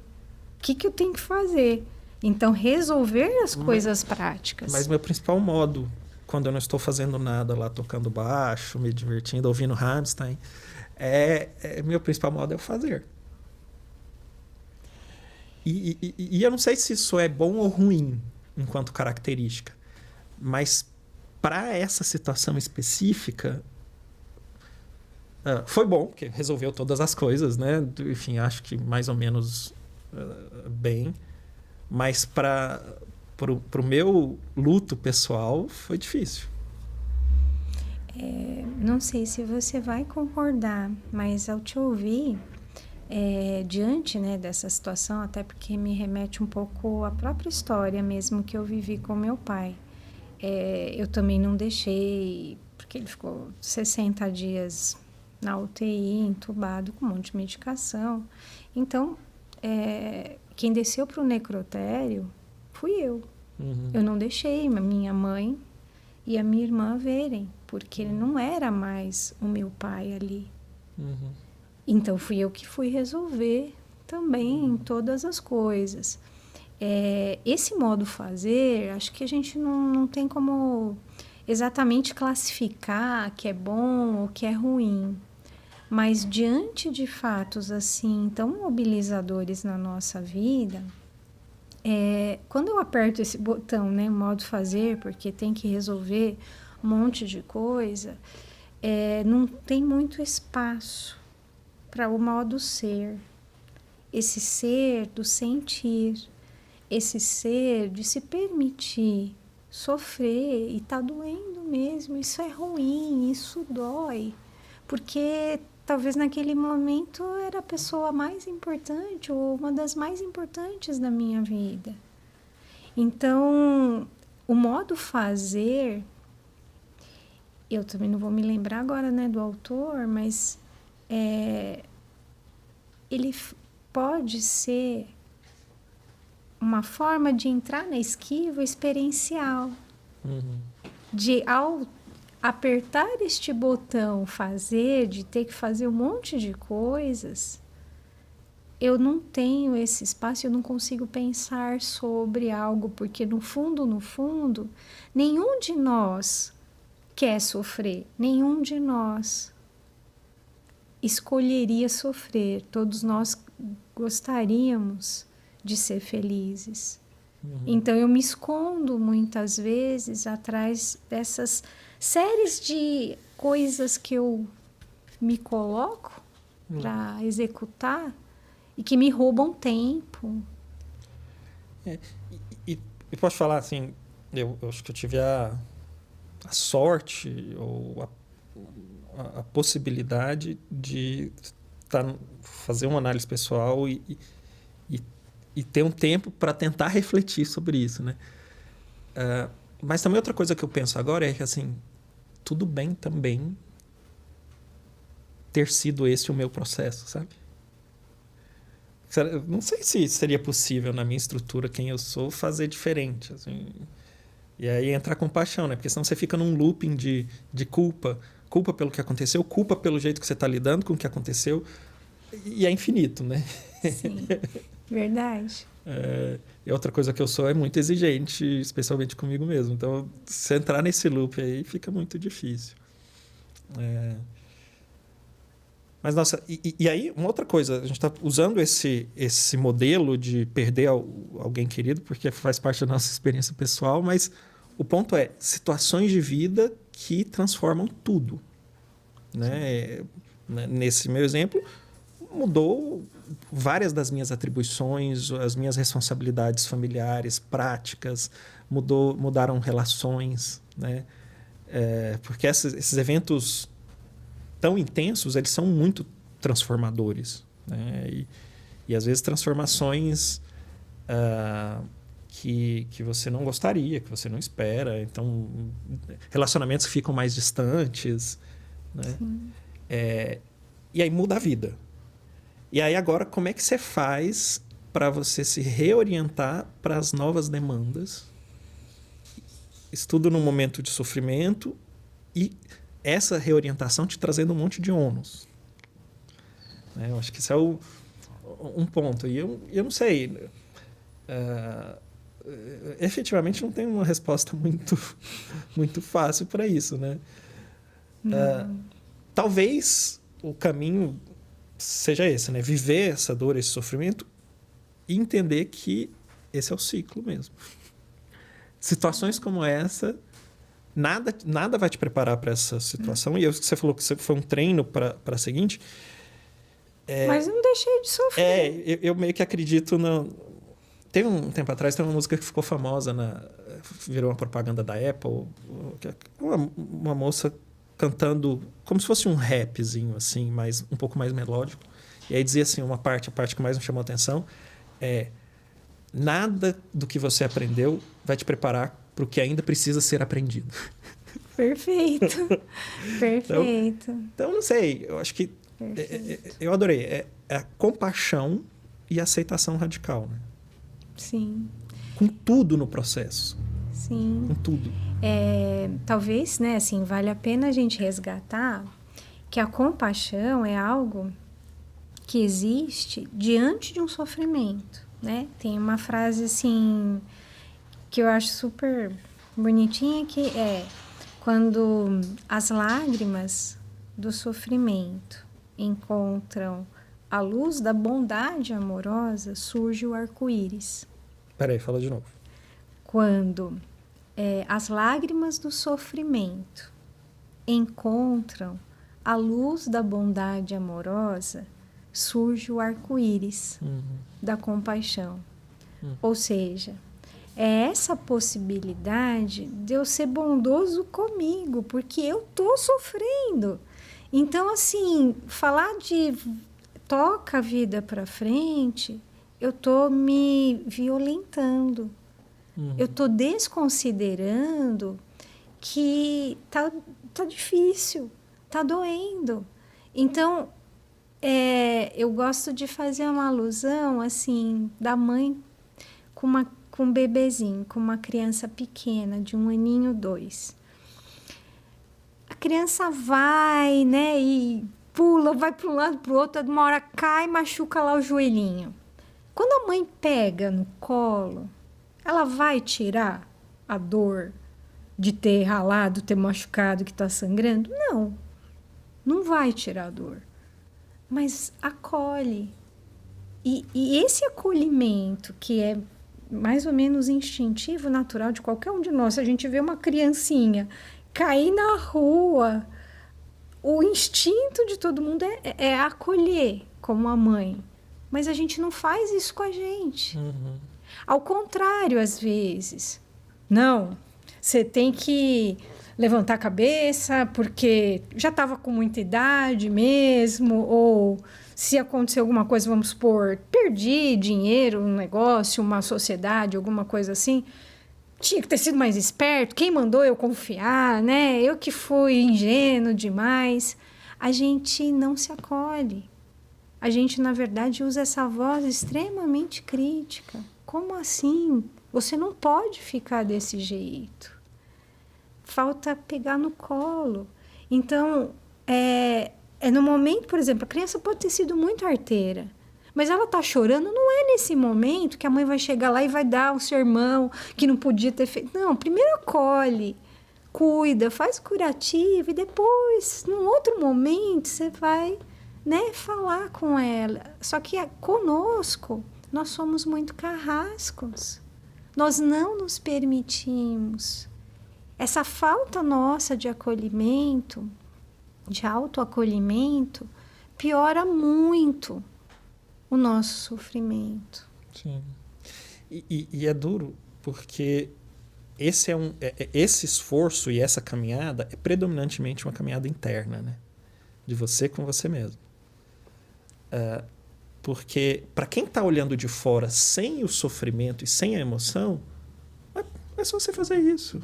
S2: O que eu tenho que fazer? Então, resolver as coisas práticas.
S1: Mas meu principal modo... quando eu não estou fazendo nada lá, tocando baixo, me divertindo, ouvindo Rammstein, meu principal modo é o fazer. E eu não sei se isso é bom ou ruim enquanto característica, mas para essa situação específica, foi bom, porque resolveu todas as coisas, né? Enfim, acho que mais ou menos bem, mas para o meu luto pessoal foi difícil.
S2: Não sei se você vai concordar, mas ao te ouvir, diante, né, dessa situação, até porque me remete um pouco à própria história mesmo que eu vivi com meu pai. Eu também não deixei, porque ele ficou 60 dias na UTI, entubado, com um monte de medicação. Então, quem desceu para o necrotério fui eu.
S1: Uhum.
S2: Eu não deixei a minha mãe e a minha irmã verem, porque ele não era mais o meu pai ali.
S1: Uhum.
S2: Então, fui eu que fui resolver também todas as coisas. Esse modo fazer, acho que a gente não tem como exatamente classificar que é bom ou que é ruim. Mas diante de fatos assim tão mobilizadores na nossa vida, quando eu aperto esse botão, né, modo fazer, porque tem que resolver um monte de coisa, não tem muito espaço para o modo ser. Esse ser do sentir, esse ser de se permitir sofrer e tá doendo mesmo, isso é ruim, isso dói, porque talvez naquele momento era a pessoa mais importante ou uma das mais importantes da minha vida. Então, o modo fazer, eu também não vou me lembrar agora, né, do autor, mas ele pode ser uma forma de entrar na esquiva experiencial.
S1: Uhum.
S2: De, ao apertar este botão fazer, de ter que fazer um monte de coisas, eu não tenho esse espaço, eu não consigo pensar sobre algo, porque no fundo, nenhum de nós quer sofrer, nenhum de nós escolheria sofrer, todos nós gostaríamos de ser felizes. Uhum. Então eu me escondo muitas vezes atrás dessas séries de coisas que eu me coloco para executar e que me roubam tempo.
S1: E posso falar assim, eu acho que eu tive a sorte ou a possibilidade de fazer uma análise pessoal e ter um tempo para tentar refletir sobre isso, né? Mas também outra coisa que eu penso agora é que, assim, tudo bem também ter sido esse o meu processo, sabe? Não sei se seria possível na minha estrutura, quem eu sou, fazer diferente, assim. E aí entra a compaixão, né? Porque senão você fica num looping de culpa. Culpa pelo que aconteceu, culpa pelo jeito que você está lidando com o que aconteceu. E é infinito, né?
S2: Sim, verdade.
S1: E outra coisa que eu sou é muito exigente, especialmente comigo mesmo. Então, se entrar nesse loop aí, fica muito difícil. Mas, nossa, e aí, uma outra coisa, a gente está usando esse modelo de perder alguém querido, porque faz parte da nossa experiência pessoal, mas o ponto é situações de vida que transformam tudo. Né? Nesse meu exemplo, mudou várias das minhas atribuições, as minhas responsabilidades familiares, práticas, mudaram relações, né? Porque esses eventos tão intensos, eles são muito transformadores, né? E às vezes transformações que você não gostaria, que você não espera. Então, relacionamentos que ficam mais distantes, né? E aí muda a vida. E aí agora, como é que você faz para você se reorientar para as novas demandas? Estudo num momento de sofrimento e essa reorientação te trazendo um monte de ônus. Eu acho que esse é um ponto. E eu não sei. Efetivamente não tem uma resposta muito fácil para isso, né? Talvez o caminho seja esse, né? Viver essa dor, esse sofrimento e entender que esse é o ciclo mesmo. Situações como essa, nada vai te preparar para essa situação. E você falou que foi um treino para a seguinte.
S2: Mas eu não deixei de sofrer.
S1: Eu meio que acredito Teve um tempo atrás, tem uma música que ficou famosa, virou uma propaganda da Apple. Uma moça cantando como se fosse um rapzinho, assim, um pouco mais melódico. E aí dizia assim, a parte que mais me chamou a atenção nada do que você aprendeu vai te preparar para o que ainda precisa ser aprendido.
S2: Perfeito. Perfeito.
S1: Então, não sei, eu acho que eu adorei. É a compaixão e a aceitação radical, né?
S2: Sim.
S1: Com tudo no processo.
S2: Sim.
S1: Com tudo.
S2: Talvez, né, assim, vale a pena a gente resgatar que a compaixão é algo que existe diante de um sofrimento, né? Tem uma frase, assim, que eu acho super bonitinha, que é: quando as lágrimas do sofrimento encontram a luz da bondade amorosa, surge o arco-íris.
S1: Peraí, fala de novo.
S2: Quando as lágrimas do sofrimento encontram a luz da bondade amorosa, surge o arco-íris da compaixão. Ou seja, é essa possibilidade de eu ser bondoso comigo, porque eu estou sofrendo. Então, assim, falar de toca a vida para frente, eu estou me violentando. Eu estou desconsiderando que tá difícil, tá doendo. Então, eu gosto de fazer uma alusão, assim, da mãe com um bebezinho, com uma criança pequena, de 1 aninho, 2. A criança vai, né, e pula, vai para um lado, para o outro, uma hora cai e machuca lá o joelhinho. Quando a mãe pega no colo, ela vai tirar a dor de ter ralado, ter machucado, que está sangrando? Não, não vai tirar a dor. Mas acolhe. E esse acolhimento, que é mais ou menos instintivo, natural de qualquer um de nós, se a gente vê uma criancinha cair na rua, o instinto de todo mundo é acolher como a mãe. Mas a gente não faz isso com a gente. Ao contrário, às vezes. Não, você tem que levantar a cabeça porque já estava com muita idade mesmo, ou se acontecer alguma coisa, vamos supor, perdi dinheiro, um negócio, uma sociedade, alguma coisa assim, tinha que ter sido mais esperto, quem mandou eu confiar, né? Eu que fui ingênuo demais. A gente não se acolhe. A gente, na verdade, usa essa voz extremamente crítica. Como assim? Você não pode ficar desse jeito. Falta pegar no colo. Então, no momento, por exemplo, a criança pode ter sido muito arteira, mas ela está chorando, não é nesse momento que a mãe vai chegar lá e vai dar um sermão que não podia ter feito. Não, primeiro acolhe, cuida, faz curativo e depois, num outro momento, você vai, né, falar com ela. Só que conosco, nós somos muito carrascos. Nós não nos permitimos. Essa falta nossa de acolhimento, de autoacolhimento, piora muito o nosso sofrimento.
S1: Sim. E é duro, porque esse esforço e essa caminhada é predominantemente uma caminhada interna, né? De você com você mesmo. Porque para quem está olhando de fora sem o sofrimento e sem a emoção, é só você fazer isso.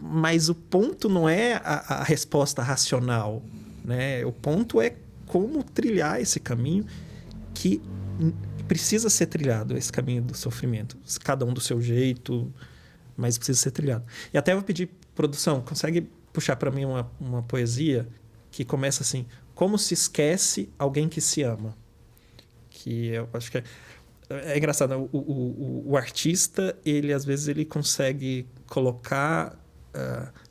S1: Mas o ponto não é a resposta racional, né? O ponto é como trilhar esse caminho que precisa ser trilhado, esse caminho do sofrimento. Cada um do seu jeito, mas precisa ser trilhado. E até vou pedir, produção, consegue puxar para mim uma poesia que começa assim: como se esquece alguém que se ama? Que eu acho que é engraçado. O artista, ele às vezes ele consegue colocar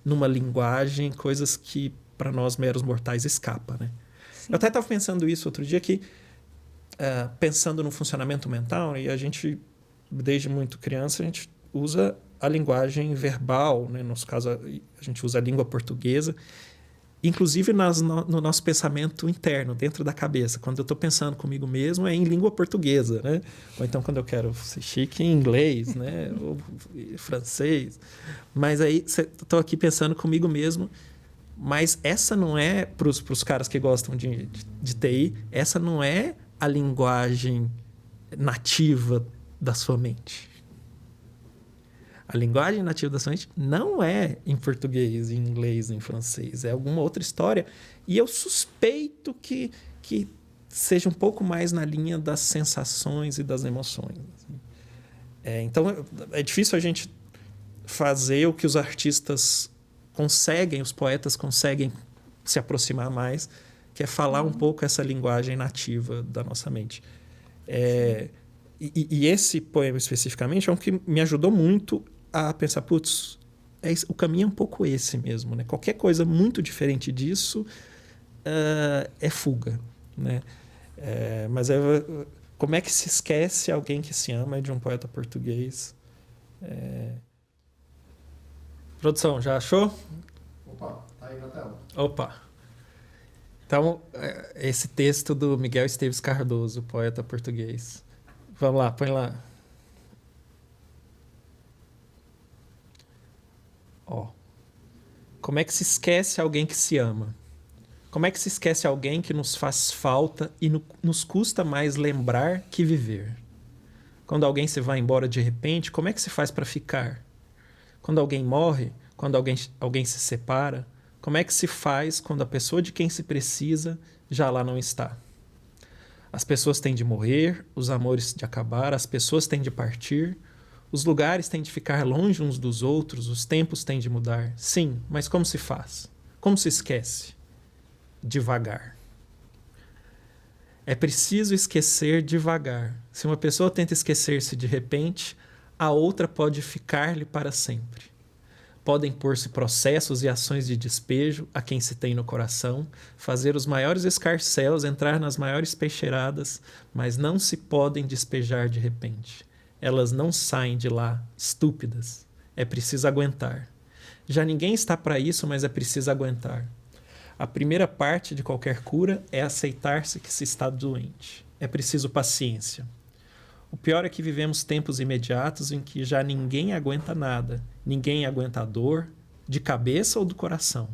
S1: numa linguagem coisas que para nós meros mortais escapa, né? Eu até estava pensando isso outro dia, que pensando no funcionamento mental, e a gente, desde muito criança, a gente usa a linguagem verbal, né? No nosso caso, a gente usa a língua portuguesa, inclusive no nosso pensamento interno, dentro da cabeça. Quando eu estou pensando comigo mesmo, é em língua portuguesa, né? Ou então, quando eu quero ser chique, em inglês, né? Ou francês. Mas aí, estou aqui pensando comigo mesmo, mas essa não é, para os caras que gostam de TI, essa não é a linguagem nativa da sua mente. A linguagem nativa da sua mente não é em português, em inglês, em francês. É alguma outra história. E eu suspeito que seja um pouco mais na linha das sensações e das emoções. Então, é difícil a gente fazer o que os artistas conseguem, os poetas conseguem se aproximar mais, que é falar um pouco essa linguagem nativa da nossa mente. E esse poema especificamente é um que me ajudou muito a pensar, putz, o caminho é um pouco esse mesmo, né? Qualquer coisa muito diferente disso é fuga, né? Mas como é que se esquece alguém que se ama, de um poeta português? Produção, já achou?
S3: Opa, tá aí na tela.
S1: Opa! Então, esse texto do Miguel Esteves Cardoso, poeta português. Vamos lá, põe lá. Como é que se esquece alguém que se ama? Como é que se esquece alguém que nos faz falta e nos custa mais lembrar que viver? Quando alguém se vai embora de repente, como é que se faz para ficar? Quando alguém morre, quando alguém se separa, como é que se faz quando a pessoa de quem se precisa já lá não está? As pessoas têm de morrer, os amores de acabar, as pessoas têm de partir, os lugares têm de ficar longe uns dos outros, os tempos têm de mudar. Sim, mas como se faz? Como se esquece? Devagar. É preciso esquecer devagar. Se uma pessoa tenta esquecer-se de repente, a outra pode ficar-lhe para sempre. Podem pôr-se processos e ações de despejo a quem se tem no coração, fazer os maiores escarcéus, entrar nas maiores peixeiradas, mas não se podem despejar de repente. Elas não saem de lá estúpidas. É preciso aguentar. Já ninguém está para isso, mas é preciso aguentar. A primeira parte de qualquer cura é aceitar-se que se está doente. É preciso paciência. O pior é que vivemos tempos imediatos em que já ninguém aguenta nada. Ninguém aguenta a dor, de cabeça ou do coração.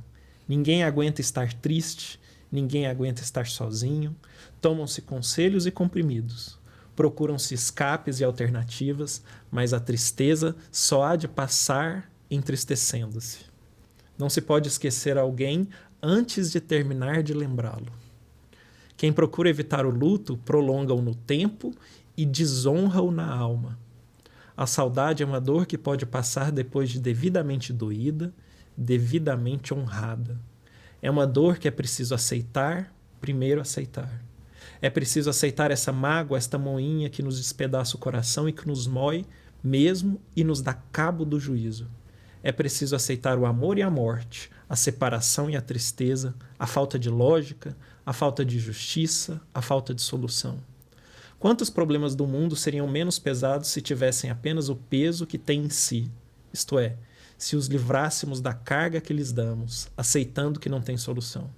S1: Ninguém aguenta estar triste, ninguém aguenta estar sozinho. Tomam-se conselhos e comprimidos. Procuram-se escapes e alternativas, mas a tristeza só há de passar entristecendo-se. Não se pode esquecer alguém antes de terminar de lembrá-lo. Quem procura evitar o luto, prolonga-o no tempo e desonra-o na alma. A saudade é uma dor que pode passar depois de devidamente doída, devidamente honrada. É uma dor que é preciso aceitar, primeiro aceitar. É preciso aceitar essa mágoa, esta moinha que nos despedaça o coração e que nos mói mesmo e nos dá cabo do juízo. É preciso aceitar o amor e a morte, a separação e a tristeza, a falta de lógica, a falta de justiça, a falta de solução. Quantos problemas do mundo seriam menos pesados se tivessem apenas o peso que têm em si? Isto é, se os livrássemos da carga que lhes damos, aceitando que não tem solução.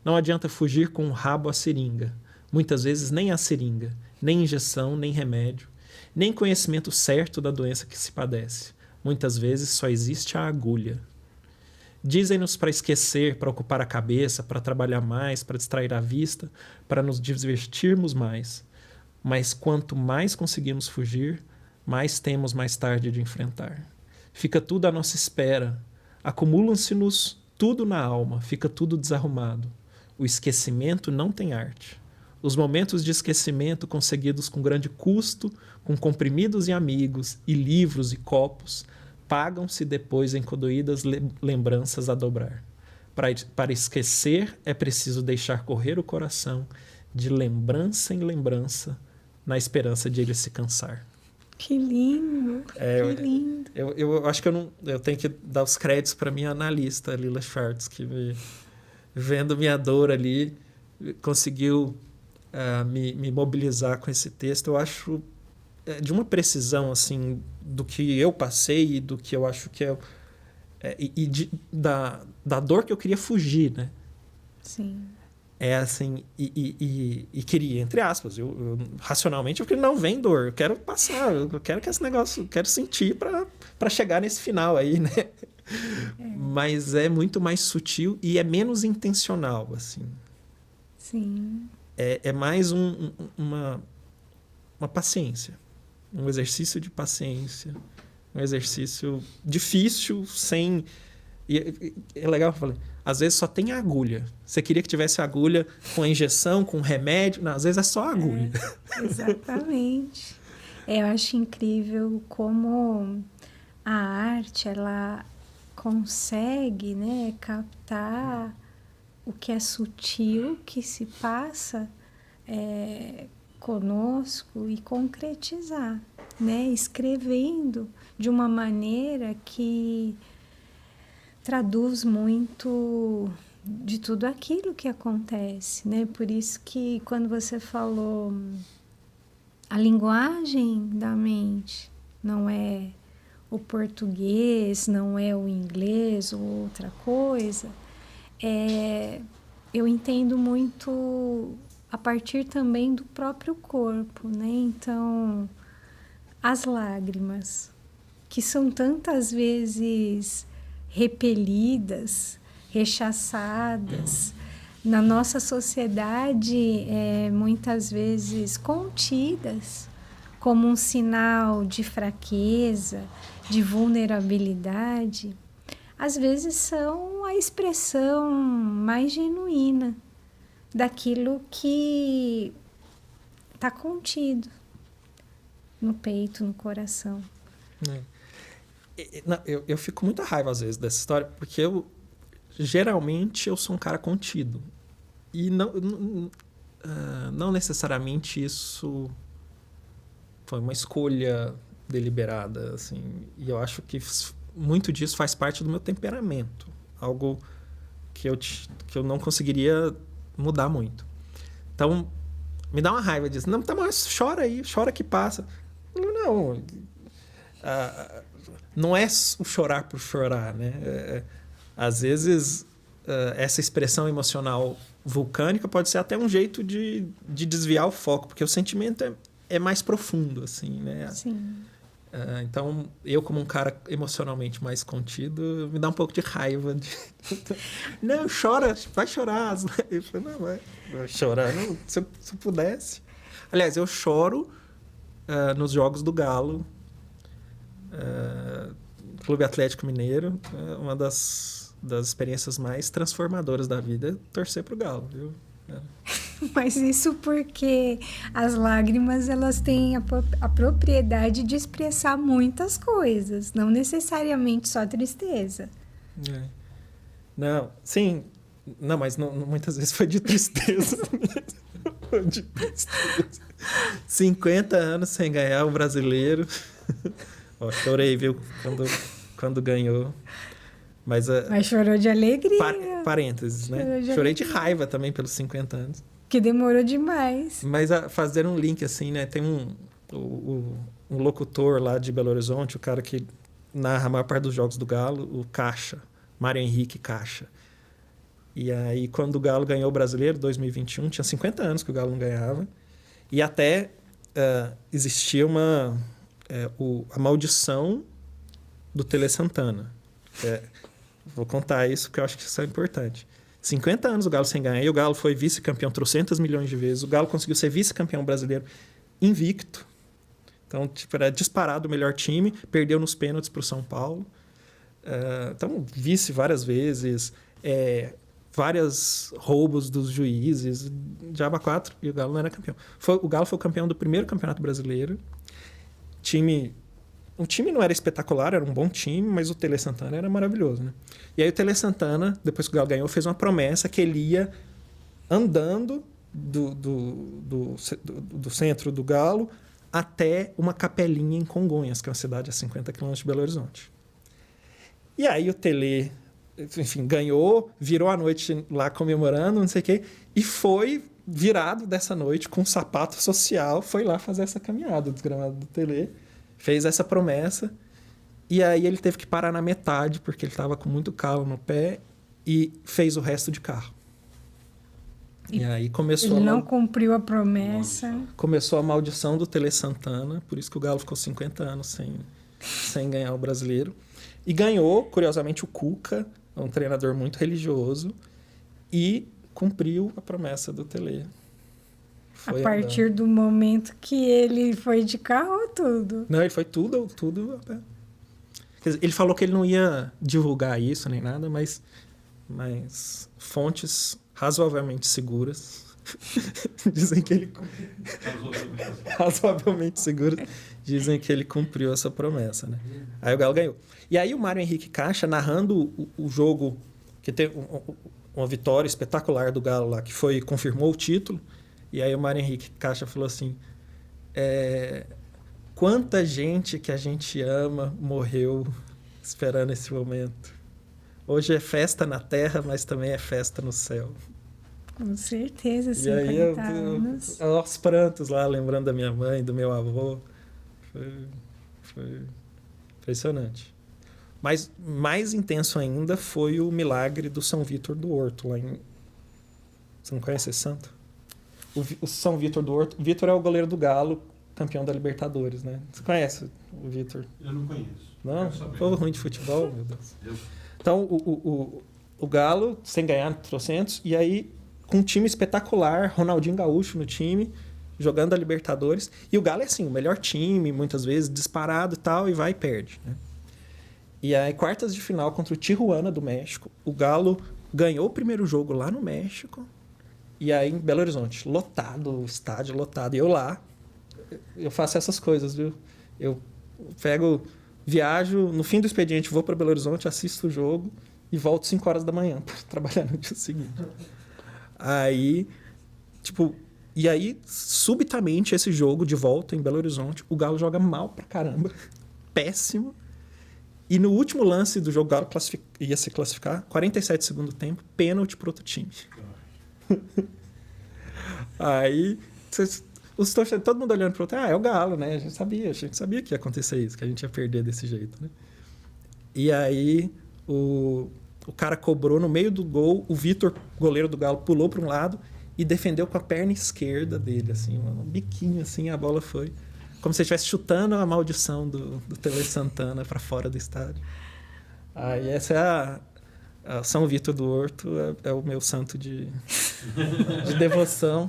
S1: Não adianta fugir com o rabo à seringa. Muitas vezes nem a seringa, nem injeção, nem remédio, nem conhecimento certo da doença que se padece. Muitas vezes só existe a agulha. Dizem-nos para esquecer, para ocupar a cabeça, para trabalhar mais, para distrair a vista, para nos divertirmos mais. Mas quanto mais conseguimos fugir, mais temos mais tarde de enfrentar. Fica tudo à nossa espera. Acumulam-se-nos tudo na alma, fica tudo desarrumado. O esquecimento não tem arte. Os momentos de esquecimento conseguidos com grande custo, com comprimidos e amigos, e livros e copos, pagam-se depois em corroídas lembranças a dobrar. Para esquecer é preciso deixar correr o coração de lembrança em lembrança, na esperança de ele se cansar.
S2: Que lindo, que lindo.
S1: Eu acho que eu tenho que dar os créditos para minha analista, Lila Schartz, que vendo minha dor ali, conseguiu me mobilizar com esse texto. Eu acho de uma precisão assim do que eu passei e do que eu acho que da dor que eu queria fugir, né?
S2: Sim.
S1: Assim, e queria, entre aspas, racionalmente eu queria, não vem dor, eu quero passar, eu quero que esse negócio, eu quero sentir para chegar nesse final aí, né? Mas é muito mais sutil e é menos intencional, assim.
S2: Sim.
S1: É mais uma paciência, um exercício de paciência, um exercício difícil, sem... E é legal que eu falei, às vezes só tem agulha. Você queria que tivesse agulha com a injeção, com remédio. Não, às vezes é só agulha.
S2: Exatamente. Eu acho incrível como a arte, ela consegue, né, captar o que é sutil, que se passa conosco e concretizar, né, escrevendo de uma maneira que traduz muito de tudo aquilo que acontece, né? Por isso que quando você falou a linguagem da mente não é o português, não é o inglês ou outra coisa, eu entendo muito a partir também do próprio corpo, né? Então, as lágrimas, que são tantas vezes repelidas, rechaçadas, na nossa sociedade, muitas vezes contidas como um sinal de fraqueza, de vulnerabilidade, às vezes são a expressão mais genuína daquilo que está contido no peito, no coração.
S1: Eu fico muita raiva às vezes dessa história, porque geralmente eu sou um cara contido. E não necessariamente isso foi uma escolha deliberada, assim. E eu acho que muito disso faz parte do meu temperamento. Algo que eu não conseguiria mudar muito. Então, me dá uma raiva disso. Não, tá, mas chora aí, chora que passa. Não. Não é o chorar por chorar, né? Às vezes, essa expressão emocional vulcânica pode ser até um jeito de desviar o foco, porque o sentimento é mais profundo, assim, né?
S2: Sim.
S1: Então, eu como um cara emocionalmente mais contido, me dá um pouco de raiva. Não, chora, vai chorar. Eu falei, não, vai chorar. Não, se eu pudesse. Aliás, eu choro nos jogos do Galo, Clube Atlético Mineiro. Uma das experiências mais transformadoras da vida é torcer pro Galo, viu?
S2: Mas isso porque as lágrimas, elas têm a propriedade de expressar muitas coisas, não necessariamente só tristeza.
S1: Não, sim, não, mas muitas vezes foi de tristeza. Foi de tristeza. 50 anos sem ganhar o brasileiro. Ó, chorei, viu, quando ganhou. Mas
S2: chorou de alegria.
S1: Parênteses, né? Chorei de raiva também pelos 50 anos.
S2: Que demorou demais.
S1: Mas fazer um link assim, né? Tem um locutor lá de Belo Horizonte, o cara que narra a maior parte dos jogos do Galo, o Caixa, Mário Henrique Caixa. E aí, quando o Galo ganhou o Brasileiro, 2021, tinha 50 anos que o Galo não ganhava. E até existia a maldição do Tele Santana. Vou contar isso porque eu acho que isso é importante. 50 anos o Galo sem ganhar, e o Galo foi vice-campeão 300 milhões de vezes. O Galo conseguiu ser vice-campeão brasileiro invicto. Então, era disparado o melhor time, perdeu nos pênaltis para o São Paulo. Então, vice várias vezes, vários roubos dos juízes, Diaba 4, e o Galo não era campeão. O Galo foi o campeão do primeiro campeonato brasileiro. O time não era espetacular, era um bom time, mas o Tele Santana era maravilhoso, né? E aí o Tele Santana, depois que o Galo ganhou, fez uma promessa que ele ia andando do centro do Galo até uma capelinha em Congonhas, que é uma cidade a 50 quilômetros de Belo Horizonte. E aí o Tele, enfim, ganhou, virou a noite lá comemorando, não sei o quê, e foi virado dessa noite, com um sapato social, foi lá fazer essa caminhada dos gramados do Telê, fez essa promessa, e aí ele teve que parar na metade, porque ele estava com muito calo no pé, e fez o resto de carro. E aí começou
S2: Ele não cumpriu a promessa.
S1: Começou a maldição do Tele Santana, por isso que o Galo ficou 50 anos sem ganhar o Brasileiro. E ganhou, curiosamente, o Cuca, um treinador muito religioso, e cumpriu a promessa do Tele.
S2: A partir do momento que ele foi de carro ou tudo?
S1: Não, ele foi tudo a pé. Quer dizer, ele falou que ele não ia divulgar isso nem nada, mas fontes razoavelmente seguras dizem que ele razoavelmente seguras dizem que ele cumpriu essa promessa, né? Aí o Galo ganhou. E aí o Mário Henrique Caixa, narrando o jogo, que teve uma vitória espetacular do Galo lá, que confirmou o título, e aí o Mário Henrique Caixa falou assim, quanta gente que a gente ama morreu esperando esse momento. Hoje é festa na terra, mas também é festa no céu.
S2: Com certeza, 50
S1: e aí
S2: anos.
S1: Aos prantos lá, lembrando da minha mãe, do meu avô. Foi impressionante. Mas mais intenso ainda foi o milagre do São Vítor do Horto. Você não conhece esse santo? O São Vítor do Horto. O Vítor é o goleiro do Galo, campeão da Libertadores, né? Você conhece o Vítor?
S3: Eu não conheço.
S1: Não? Povo ruim de futebol, meu Deus. Então, o Galo, sem ganhar trocentos, e aí com um time espetacular, Ronaldinho Gaúcho no time, jogando a Libertadores. E o Galo é assim, o melhor time, muitas vezes disparado e tal, e vai e perde, né? E aí, quartas de final contra o Tijuana do México, o Galo ganhou o primeiro jogo lá no México, e aí em Belo Horizonte, lotado, o estádio lotado. E eu lá, eu faço essas coisas, viu? Eu viajo, no fim do expediente, vou para Belo Horizonte, assisto o jogo e volto 5 horas da manhã para trabalhar no dia seguinte. Aí, e aí, subitamente, esse jogo de volta em Belo Horizonte, o Galo joga mal pra caramba, péssimo. E no último lance do jogo, o Galo ia se classificar, 47 segundo tempo, pênalti pro outro time. Aí, os torcedores, todo mundo olhando pro outro, é o Galo, né? A gente sabia que ia acontecer isso, que a gente ia perder desse jeito, né? E aí, o cara cobrou no meio do gol, o Vitor, goleiro do Galo, pulou para um lado e defendeu com a perna esquerda dele, assim, um biquinho, assim, a bola foi. Como se ele estivesse chutando a maldição do Tele Santana para fora do estádio. Aí essa é a São Vítor do Horto, é o meu santo de devoção.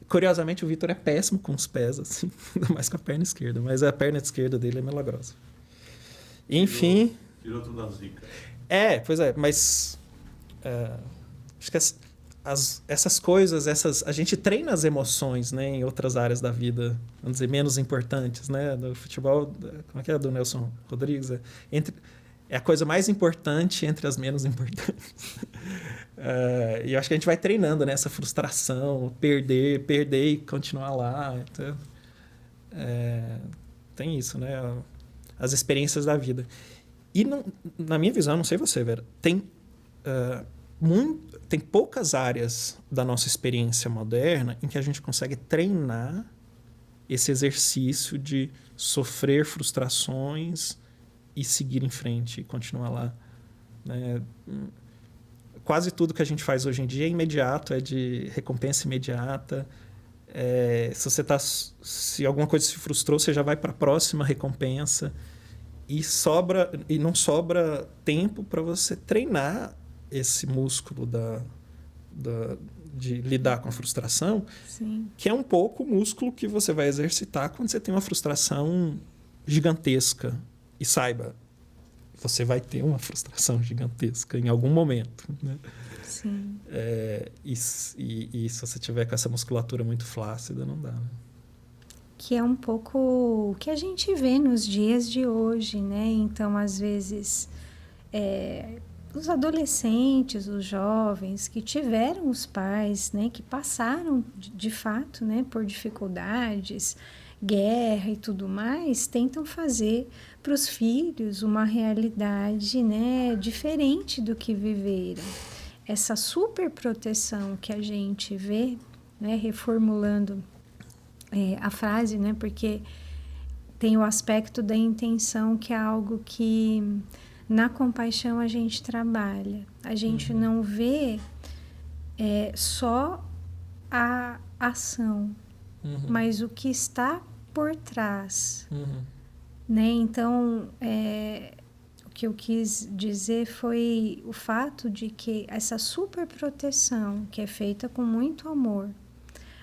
S1: Curiosamente, o Vitor é péssimo com os pés, assim, ainda mais com a perna esquerda, mas a perna esquerda dele é milagrosa. Enfim...
S3: Tirou tudo da zica.
S1: Pois é, mas acho que essas coisas, a gente treina as emoções, né, em outras áreas da vida, vamos dizer, menos importantes, né? No futebol, como é que é do Nelson Rodrigues? É a coisa mais importante entre as menos importantes. E eu acho que a gente vai treinando, né, essa frustração, perder e continuar lá. Então, tem isso, né? As experiências da vida. E na minha visão, não sei você, Vera, tem poucas áreas da nossa experiência moderna em que a gente consegue treinar esse exercício de sofrer frustrações e seguir em frente e continuar lá, né? Quase tudo que a gente faz hoje em dia é imediato, é de recompensa imediata. Se alguma coisa se frustrou, você já vai para a próxima recompensa. E não sobra tempo para você treinar esse músculo de lidar com a frustração.
S2: Sim.
S1: Que é um pouco o músculo que você vai exercitar quando você tem uma frustração gigantesca. E saiba, você vai ter uma frustração gigantesca em algum momento, né?
S2: Sim.
S1: E se você tiver com essa musculatura muito flácida, não dá, né?
S2: Que é um pouco o que a gente vê nos dias de hoje, né? Então, às vezes, os adolescentes, os jovens que tiveram os pais, né? Que passaram, de fato, né? Por dificuldades, guerra e tudo mais, tentam fazer para os filhos uma realidade, né? Diferente do que viveram. essa super proteção que a gente vê, né, reformulando a frase, né, porque tem o aspecto da intenção, que é algo que na compaixão a gente trabalha. A gente não vê só a ação, mas o que está por trás. Né? Então, o que eu quis dizer foi o fato de que essa super proteção, que é feita com muito amor,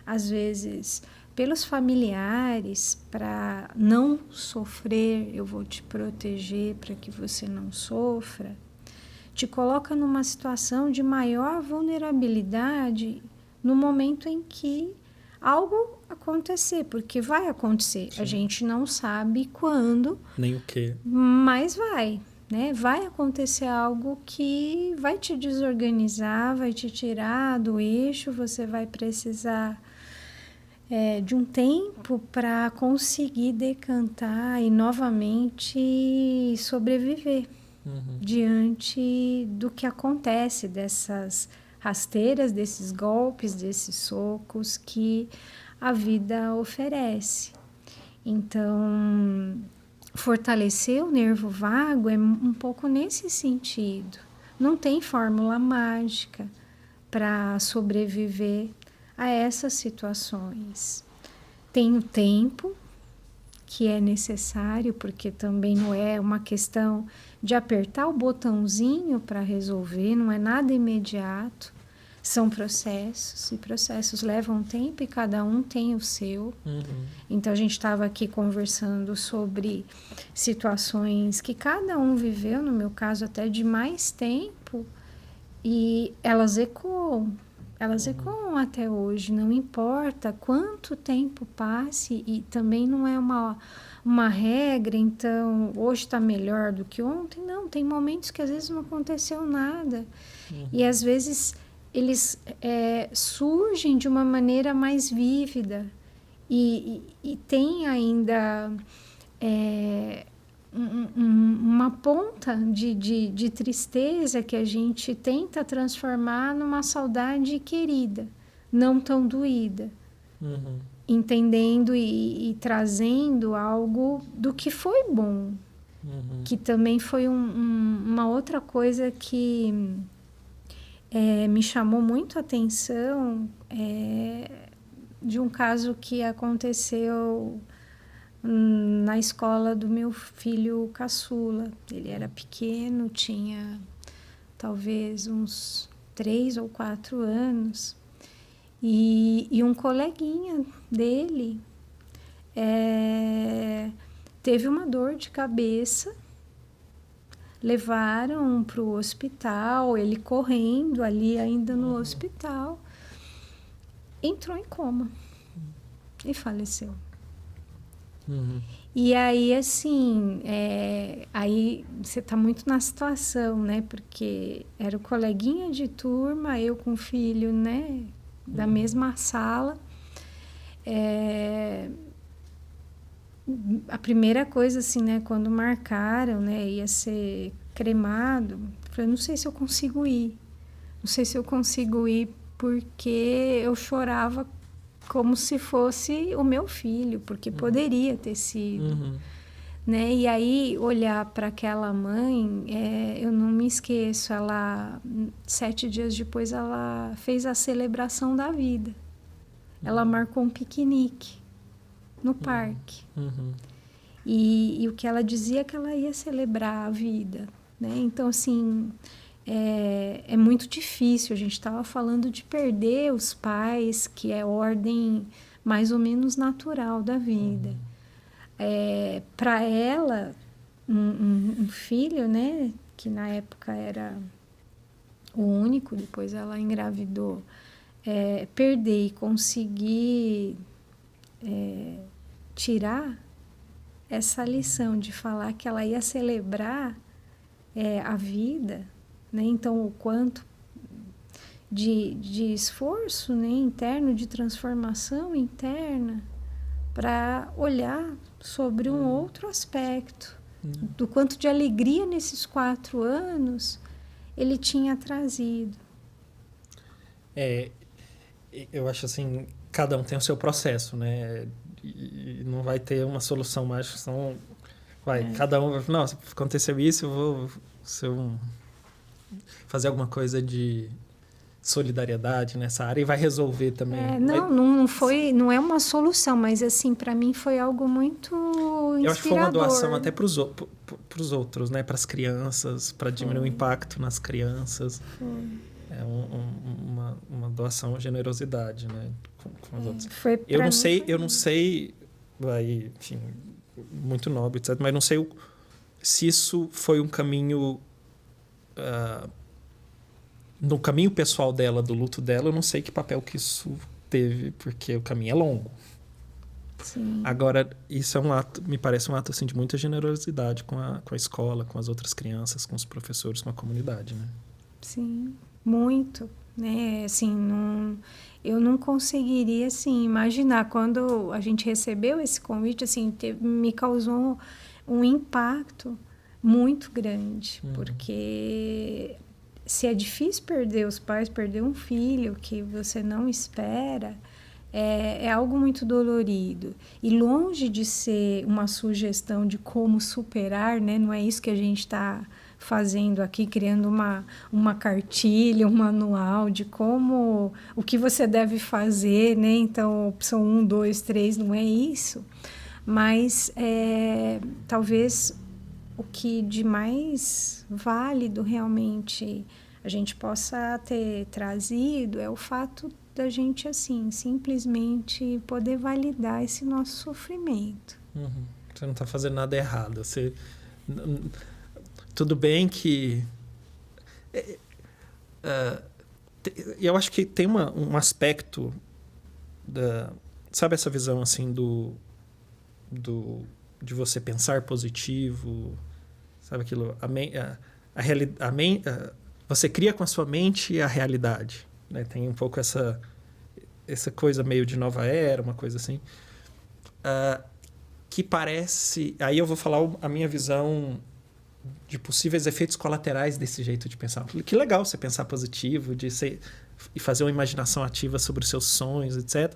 S2: às vezes pelos familiares, para não sofrer, eu vou te proteger para que você não sofra, te coloca numa situação de maior vulnerabilidade no momento em que algo acontecer, porque vai acontecer. Sim. A gente não sabe quando,
S1: nem o quê,
S2: mas vai, né? Vai acontecer algo que vai te desorganizar, vai te tirar do eixo, você vai precisar de um tempo para conseguir decantar e novamente sobreviver diante do que acontece, dessas rasteiras, desses golpes, desses socos que a vida oferece. Então, fortalecer o nervo vago é um pouco nesse sentido. Não tem fórmula mágica para sobreviver a essas situações. Tem o tempo que é necessário, porque também não é uma questão de apertar o botãozinho para resolver, não é nada imediato. São processos, e processos levam tempo e cada um tem o seu. Então, a gente estava aqui conversando sobre situações que cada um viveu, no meu caso até de mais tempo, e elas ecoam até hoje, não importa quanto tempo passe, e também não é uma regra, então hoje está melhor do que ontem. Não, tem momentos que às vezes não aconteceu nada, e às vezes eles surgem de uma maneira mais vívida, e tem ainda uma ponta de tristeza que a gente tenta transformar numa saudade querida, não tão doída, entendendo e trazendo algo do que foi bom, que também foi uma outra coisa que me chamou muito a atenção, de um caso que aconteceu na escola do meu filho caçula. Ele era pequeno, tinha talvez uns 3 ou 4 anos, e um coleguinha dele teve uma dor de cabeça, levaram para o hospital, ele correndo ali ainda no hospital, entrou em coma e faleceu. E aí, assim, aí você está muito na situação, né? Porque era o coleguinha de turma, eu com o filho, né? Da mesma sala. A primeira coisa, assim, né? Quando marcaram, né? Ia ser cremado. Eu falei, não sei se eu consigo ir. Não sei se eu consigo ir, porque eu chorava como se fosse o meu filho, porque poderia ter sido, né? E aí, olhar para aquela mãe, eu não me esqueço, 7 dias depois, ela fez a celebração da vida. Ela marcou um piquenique no parque. E o que ela dizia é que ela ia celebrar a vida, né? Então, assim, é muito difícil. A gente estava falando de perder os pais, que é ordem mais ou menos natural da vida. Para ela, um filho, né, que na época era o único, depois ela engravidou, perder e conseguir tirar essa lição de falar que ela ia celebrar a vida, né? Então, o quanto de esforço, né, interno, de transformação interna, para olhar sobre um outro aspecto, do quanto de alegria nesses 4 anos ele tinha trazido.
S1: É, eu acho assim, cada um tem o seu processo, né? E não vai ter uma solução mágica, senão cada um vai falar, não, se aconteceu isso, eu vou fazer alguma coisa de solidariedade nessa área e vai resolver também.
S2: Não é uma solução, mas assim, para mim foi algo muito inspirador.
S1: Eu acho que foi uma doação até para os outros, né? Para as crianças, para diminuir o impacto nas crianças. É uma doação, uma generosidade, né? Com as outras. Eu não sei, enfim, muito nobre, etc. Mas não sei se isso foi um caminho no caminho pessoal dela, do luto dela, eu não sei que papel que isso teve, porque o caminho é longo.
S2: Sim.
S1: Agora, isso é um ato, me parece um ato assim, de muita generosidade com a escola, com as outras crianças, com os professores, com a comunidade, né?
S2: Sim, muito, né? Assim, eu não conseguiria, assim, imaginar. Quando a gente recebeu esse convite, assim, me causou um impacto muito grande, porque se é difícil perder os pais, perder um filho que você não espera, é algo muito dolorido. E longe de ser uma sugestão de como superar, né? Não é isso que a gente está fazendo aqui, criando uma cartilha, um manual de o que você deve fazer, né? Então, opção 1, 2, 3, não é isso. Mas talvez o que de mais válido realmente a gente possa ter trazido é o fato da gente, assim, simplesmente poder validar esse nosso sofrimento.
S1: Você não está fazendo nada errado. Tudo bem que... eu acho que tem um aspecto sabe essa visão, assim, de você pensar positivo, sabe aquilo? Você cria com a sua mente a realidade, né? Tem um pouco essa coisa meio de nova era, uma coisa assim, que parece... Aí eu vou falar a minha visão de possíveis efeitos colaterais desse jeito de pensar. Que legal você pensar positivo, e fazer uma imaginação ativa sobre os seus sonhos, etc.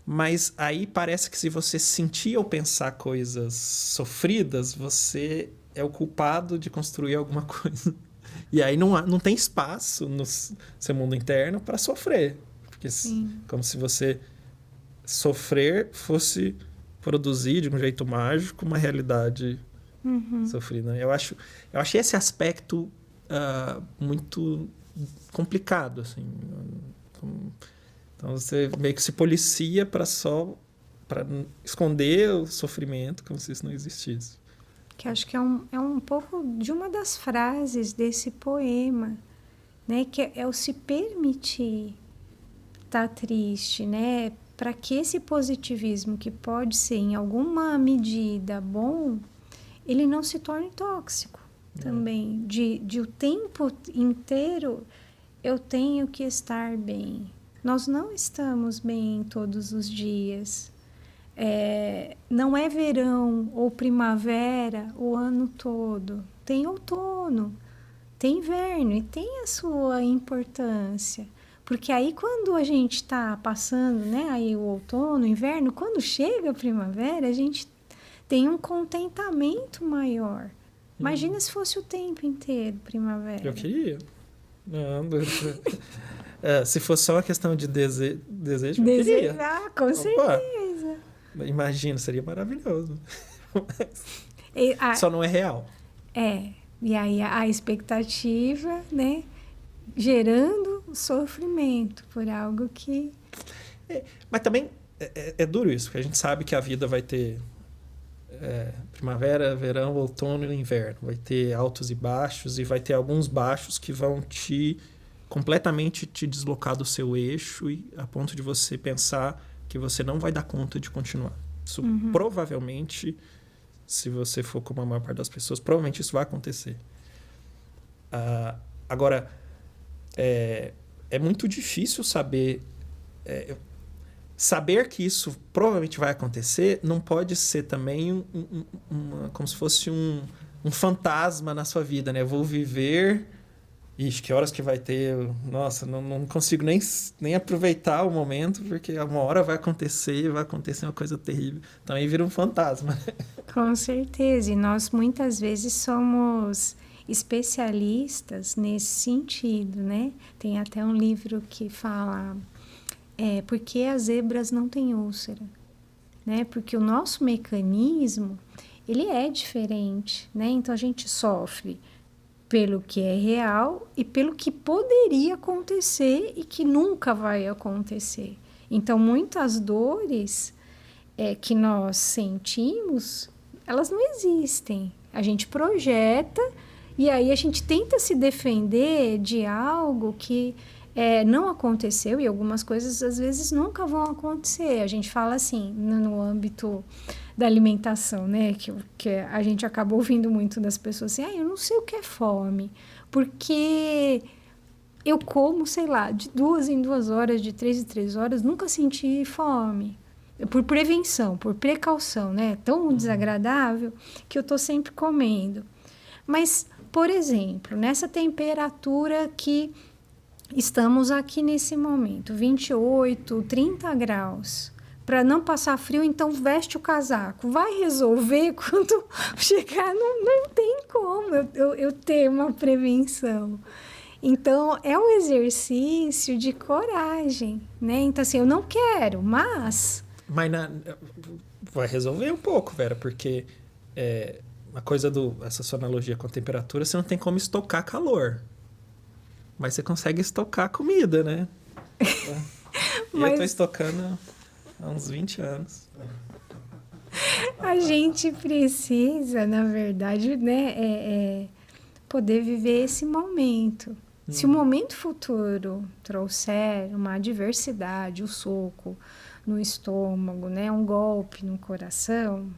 S1: Mas aí parece que se você sentir ou pensar coisas sofridas, você é o culpado de construir alguma coisa. E aí não tem espaço no seu mundo interno para sofrer. Porque como se você sofrer fosse produzir de um jeito mágico uma realidade sofrida. Eu achei esse aspecto muito complicado, assim. Então você meio que se policia para esconder o sofrimento como se isso não existisse.
S2: Que acho que é um pouco de uma das frases desse poema, né? Que é o se permitir estar triste, né? Para que esse positivismo, que pode ser em alguma medida bom, ele não se torne tóxico também. De o tempo inteiro eu tenho que estar bem. Nós não estamos bem todos os dias. Não é verão ou primavera o ano todo. Tem outono, tem inverno e tem a sua importância. Porque aí quando a gente está passando, né, aí o outono, o inverno, quando chega a primavera, a gente tem um contentamento maior. Imagina se fosse o tempo inteiro primavera.
S1: Eu queria. Não, se fosse só uma questão de desejo, eu queria.
S2: Desejar, com certeza.
S1: Imagina, seria maravilhoso. Só não é real.
S2: E aí a expectativa, né, gerando sofrimento por algo que...
S1: Mas também é duro isso, porque a gente sabe que a vida vai ter primavera, verão, outono e inverno. Vai ter altos e baixos, e vai ter alguns baixos que vão completamente te deslocar do seu eixo, e a ponto de você pensar que você não vai dar conta de continuar. Isso provavelmente, se você for como a maior parte das pessoas, provavelmente isso vai acontecer. Agora, é muito difícil saber que isso provavelmente vai acontecer. Não pode ser também como se fosse um fantasma na sua vida, né? Eu vou viver ixi, que horas que vai ter? Nossa, não consigo nem aproveitar o momento, porque uma hora vai acontecer uma coisa terrível. Também vira um fantasma.
S2: Com certeza. E nós muitas vezes somos especialistas nesse sentido, né? Tem até um livro que fala por que as zebras não têm úlcera, né? Porque o nosso mecanismo, ele é diferente, né? Então a gente sofre pelo que é real e pelo que poderia acontecer e que nunca vai acontecer. Então muitas dores que nós sentimos, elas não existem. A gente projeta e aí a gente tenta se defender de algo que não aconteceu e algumas coisas às vezes nunca vão acontecer. A gente fala assim, no âmbito da alimentação, né? Que a gente acaba ouvindo muito das pessoas assim, eu não sei o que é fome, porque eu como, sei lá, de 2 em 2 horas, de 3 em 3 horas, nunca senti fome. Por prevenção, por precaução, né? Tão desagradável que eu tô sempre comendo. Mas, por exemplo, nessa temperatura que estamos aqui nesse momento, 28, 30 graus, para não passar frio, então veste o casaco. Vai resolver quando chegar? Não tem como eu ter uma prevenção. Então, é um exercício de coragem, né? Então, assim, eu não quero, mas
S1: vai resolver um pouco, Vera, porque uma coisa essa sua analogia com a temperatura, você não tem como estocar calor. Mas você consegue estocar comida, né? E eu tô estocando há uns 20 anos.
S2: A gente precisa, na verdade, né, poder viver esse momento. Se o momento futuro trouxer uma adversidade, o soco no estômago, né, um golpe no coração,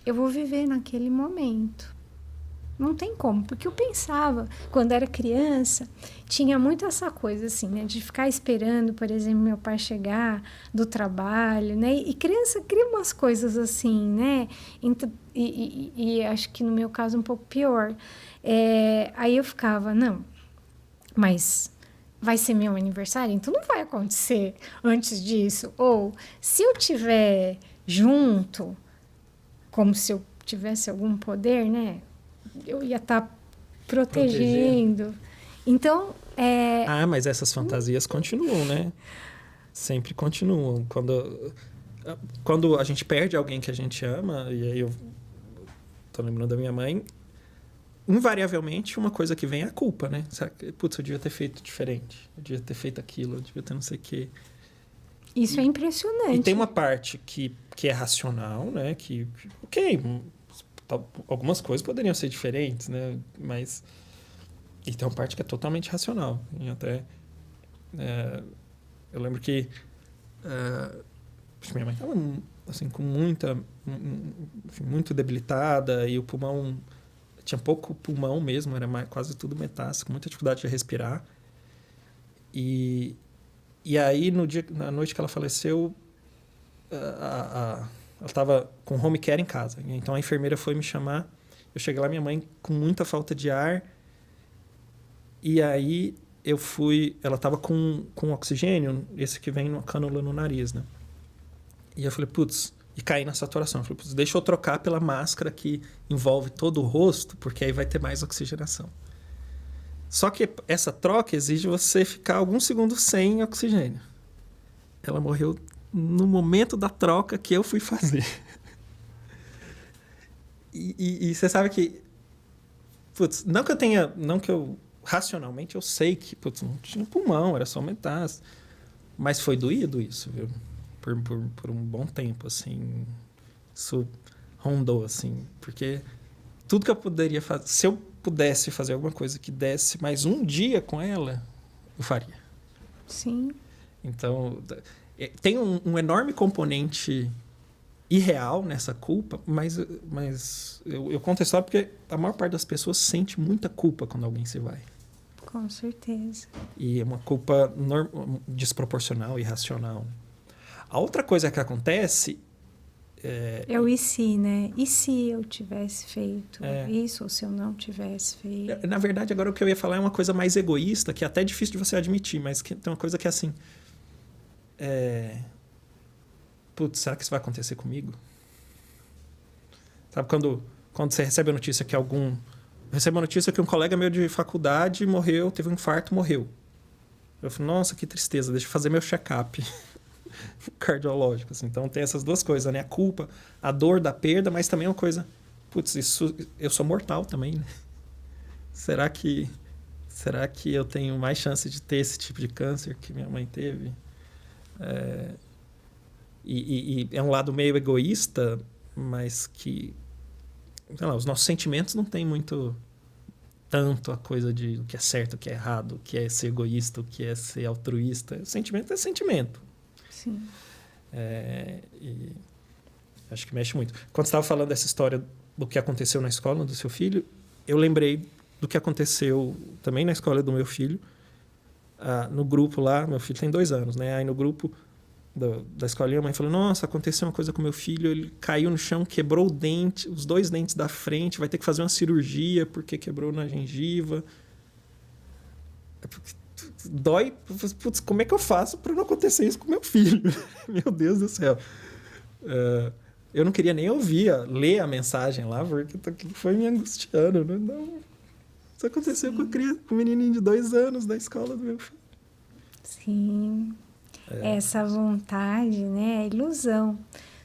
S2: eu vou viver naquele momento. Não tem como, porque eu pensava, quando era criança, tinha muito essa coisa assim, né, de ficar esperando, por exemplo, meu pai chegar do trabalho, né, e criança cria umas coisas assim, né, e acho que no meu caso um pouco pior. Aí eu ficava, não, mas vai ser meu aniversário, então não vai acontecer antes disso. Ou se eu tiver junto, como se eu tivesse algum poder, né, eu ia estar protegendo. Então,
S1: mas essas fantasias continuam, né? Sempre continuam. Quando a gente perde alguém que a gente ama, e aí eu tô lembrando da minha mãe, invariavelmente uma coisa que vem é a culpa, né? Putz, eu devia ter feito diferente. Eu devia ter feito aquilo, eu devia ter não sei o quê.
S2: Isso é impressionante.
S1: E tem uma parte que é racional, né? Que, ok, algumas coisas poderiam ser diferentes, né? Mas... E tem uma parte que é totalmente racional. E até... eu lembro que... minha mãe estava assim, com muito debilitada e o pulmão... Tinha pouco pulmão mesmo, era quase tudo metástase, com muita dificuldade de respirar. E aí, na noite que ela faleceu, ela estava com home care em casa. Então, a enfermeira foi me chamar. Eu cheguei lá, minha mãe com muita falta de ar. E aí, eu fui... Ela estava com oxigênio, esse que vem numa cânula no nariz, né? E eu falei, putz... E caí na saturação. Eu falei, putz, deixa eu trocar pela máscara que envolve todo o rosto, porque aí vai ter mais oxigenação. Só que essa troca exige você ficar alguns segundos sem oxigênio. Ela morreu no momento da troca que eu fui fazer. E você sabe que... Putz, não que eu... Racionalmente eu sei que, putz, não tinha pulmão, era só metástase. Mas foi doído isso, viu? Por um bom tempo, assim. Isso rondou, assim. Porque tudo que eu poderia fazer... Se eu pudesse fazer alguma coisa que desse mais um dia com ela, eu faria.
S2: Sim.
S1: Então, tem um enorme componente irreal nessa culpa, mas eu conto a história porque a maior parte das pessoas sente muita culpa quando alguém se vai.
S2: Com certeza.
S1: E é uma culpa desproporcional, irracional. A outra coisa que acontece
S2: É o e se, né? E se eu tivesse feito isso, ou se eu não tivesse feito?
S1: Na verdade, agora o que eu ia falar é uma coisa mais egoísta, que é até difícil de você admitir, mas que tem uma coisa que é assim... Putz, será que isso vai acontecer comigo? Sabe, quando você recebe a notícia que algum... Recebe a notícia que um colega meu de faculdade morreu, teve um infarto, morreu. Eu falo, nossa, que tristeza, deixa eu fazer meu check-up cardiológico. Assim. Então tem essas duas coisas, né? A culpa, a dor da perda, mas também uma coisa... Putz, eu sou mortal também, né? Será que eu tenho mais chance de ter esse tipo de câncer que minha mãe teve? E é um lado meio egoísta, mas que... Sei lá, os nossos sentimentos não tem muito... Tanto a coisa de o que é certo, o que é errado, o que é ser egoísta, o que é ser altruísta. O sentimento é sentimento.
S2: Sim.
S1: E acho que mexe muito. Quando você estava falando dessa história do que aconteceu na escola do seu filho, eu lembrei do que aconteceu também na escola do meu filho. No grupo lá, meu filho tem 2 anos, né? Aí no grupo da escolinha, a mãe falou, nossa, aconteceu uma coisa com meu filho, ele caiu no chão, quebrou o dente, os 2 dentes da frente, vai ter que fazer uma cirurgia porque quebrou na gengiva. Dói. Putz, como é que eu faço para não acontecer isso com meu filho? Meu Deus do céu. Eu não queria nem ler a mensagem lá, porque foi me angustiando. Não, isso aconteceu com um menininho de 2 anos da escola do meu filho.
S2: Sim. Essa vontade, né? É ilusão.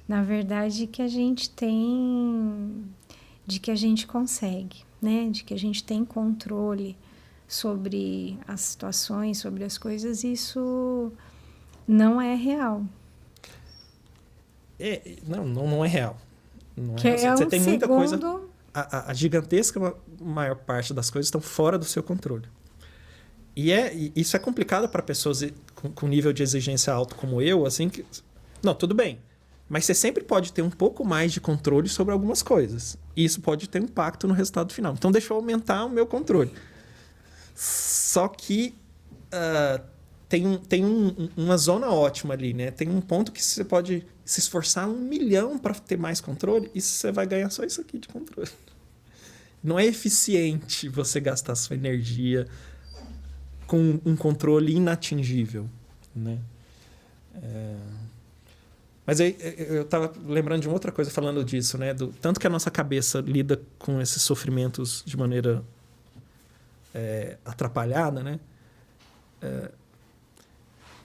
S2: Na verdade, que a gente tem... De que a gente consegue, né? De que a gente tem controle sobre as situações, sobre as coisas, isso não é real.
S1: Não é real. Não
S2: que
S1: real. Você tem muita coisa...
S2: segundo...
S1: A gigantesca maior parte das coisas estão fora do seu controle. Isso é complicado para pessoas com nível de exigência alto como eu, assim que... Não, tudo bem. Mas você sempre pode ter um pouco mais de controle sobre algumas coisas. E isso pode ter impacto no resultado final. Então, deixa eu aumentar o meu controle. Só que tem uma zona ótima ali, né? Tem um ponto que você pode se esforçar 1 milhão para ter mais controle e você vai ganhar só isso aqui de controle. Não é eficiente você gastar sua energia com um controle inatingível, né? Mas aí, eu estava lembrando de uma outra coisa falando disso, né? Tanto que a nossa cabeça lida com esses sofrimentos de maneira atrapalhada, né?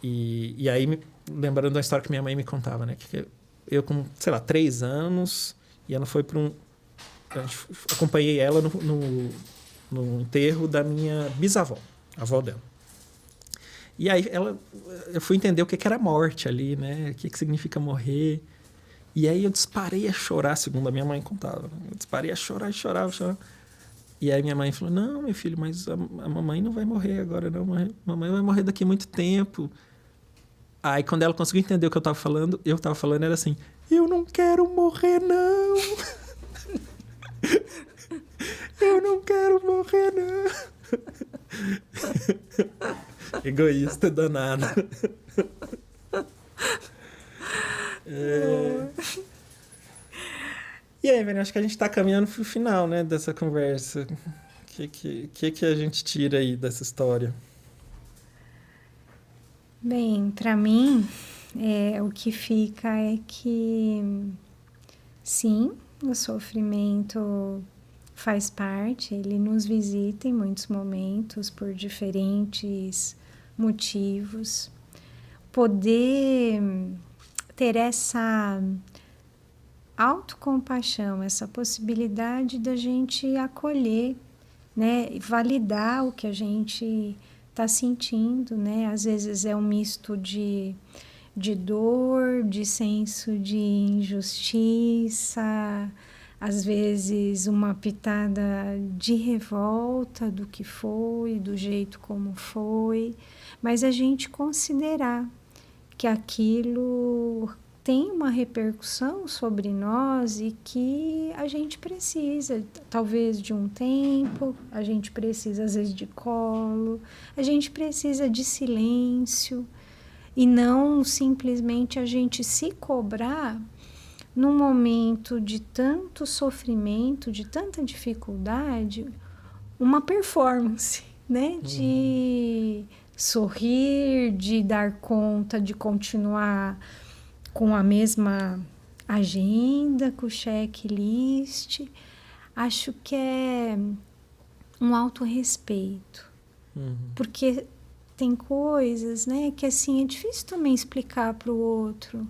S1: E aí, lembrando da história que minha mãe me contava, né? Que eu com, 3 anos, e ela foi para acompanhei ela no enterro da minha bisavó, a avó dela. E aí eu fui entender o que era morte ali, né? O que significa morrer. E aí eu disparei a chorar, segundo a minha mãe contava. Né? Eu disparei a chorar, chorava. E aí minha mãe falou, não, meu filho, mas a mamãe não vai morrer agora, não. A mamãe vai morrer daqui a muito tempo. Aí quando ela conseguiu entender o que eu estava falando era assim, eu não quero morrer, não. Eu não quero morrer, não. Egoísta danado. E aí, velho, acho que a gente está caminhando para o final, né, dessa conversa. O que a gente tira aí dessa história?
S2: Bem, para mim, o que fica é que, sim, o sofrimento faz parte, ele nos visita em muitos momentos por diferentes motivos. Poder ter essa autocompaixão, essa possibilidade da gente acolher, né, validar o que a gente está sentindo, né? Às vezes é um misto de dor, de senso de injustiça, às vezes uma pitada de revolta do que foi, do jeito como foi, mas a gente considerar que aquilo tem uma repercussão sobre nós e que a gente precisa, talvez, de um tempo, a gente precisa, às vezes, de colo, a gente precisa de silêncio e não simplesmente a gente se cobrar num momento de tanto sofrimento, de tanta dificuldade, uma performance, né? De sorrir, de dar conta, de continuar com a mesma agenda, com o checklist. Acho que é um autorrespeito. Porque tem coisas, né, que assim é difícil também explicar para o outro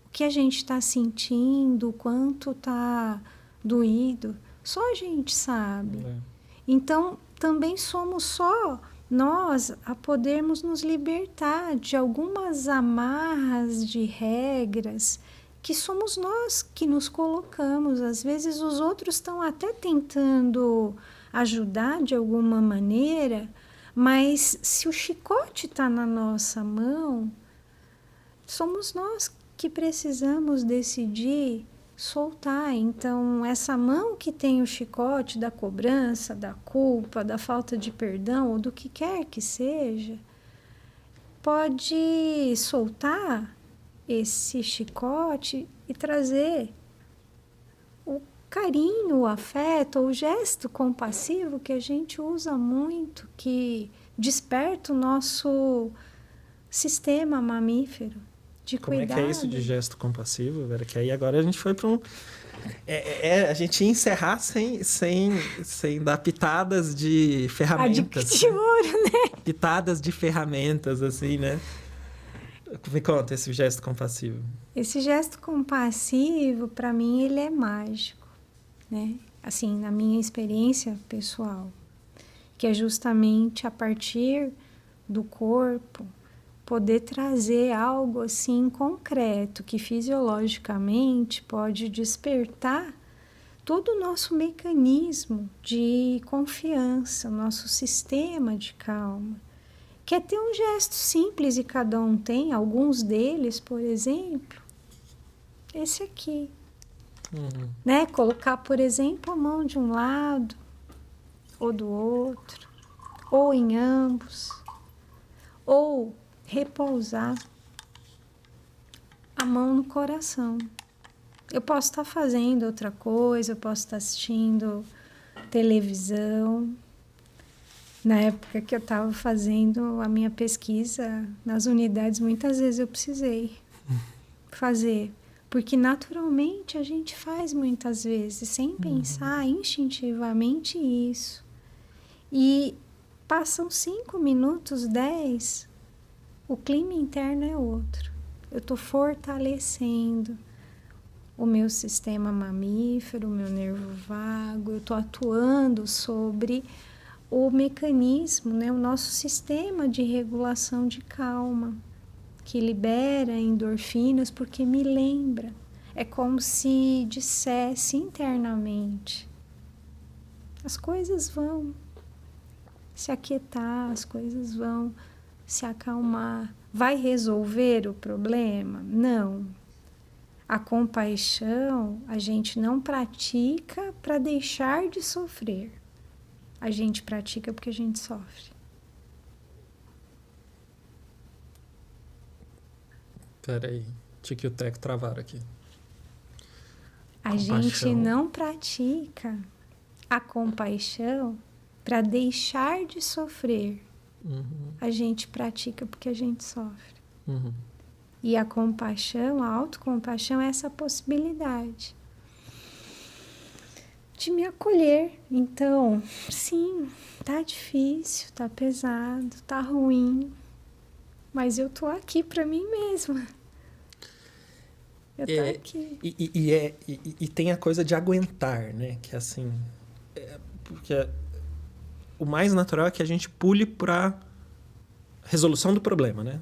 S2: o que a gente está sentindo, o quanto está doído. Só a gente sabe. Então, também somos só nós a podermos nos libertar de algumas amarras de regras que somos nós que nos colocamos. Às vezes os outros estão até tentando ajudar de alguma maneira, mas se o chicote está na nossa mão, somos nós que precisamos decidir soltar. Então, essa mão que tem o chicote da cobrança, da culpa, da falta de perdão, ou do que quer que seja, pode soltar esse chicote e trazer o carinho, o afeto, o gesto compassivo que a gente usa muito, que desperta o nosso sistema mamífero de
S1: Como
S2: cuidado.
S1: é que é isso de gesto compassivo, Vera? Que aí agora a gente foi para um... a gente ia encerrar sem dar pitadas de ferramentas.
S2: De ouro, né?
S1: Pitadas de ferramentas, assim, né? Me conta esse gesto compassivo.
S2: Esse gesto compassivo, para mim, ele é mágico, né? Assim, na minha experiência pessoal, que é justamente a partir do corpo poder trazer algo assim concreto que fisiologicamente pode despertar todo o nosso mecanismo de confiança, o nosso sistema de calma. Quer ter um gesto simples e cada um tem, alguns deles, por exemplo, esse aqui. Né? Colocar, por exemplo, a mão de um lado ou do outro, ou em ambos, ou repousar a mão no coração. Eu posso estar fazendo outra coisa, eu posso estar assistindo televisão. Na época que eu estava fazendo a minha pesquisa nas unidades, muitas vezes eu precisei fazer, porque naturalmente a gente faz muitas vezes, sem pensar instintivamente isso. E passam 5 minutos, 10, o clima interno é outro. Eu estou fortalecendo o meu sistema mamífero, o meu nervo vago, eu estou atuando sobre o mecanismo, né, o nosso sistema de regulação de calma, que libera endorfinas porque me lembra. É como se dissesse internamente: as coisas vão se aquietar, as coisas vão se acalmar. Vai resolver o problema? Não. A compaixão a gente não pratica para deixar de sofrer. A gente pratica porque a gente sofre.
S1: Peraí, Tique e o Teco travaram aqui.
S2: A gente não pratica a compaixão para deixar de sofrer. A gente pratica porque a gente sofre. E a compaixão, a autocompaixão é essa possibilidade de me acolher. Então, sim, tá difícil, tá pesado, tá ruim, mas eu tô aqui para mim mesma. Eu tô aqui.
S1: E tem a coisa de aguentar, né? Que assim, porque o mais natural é que a gente pule para resolução do problema, né?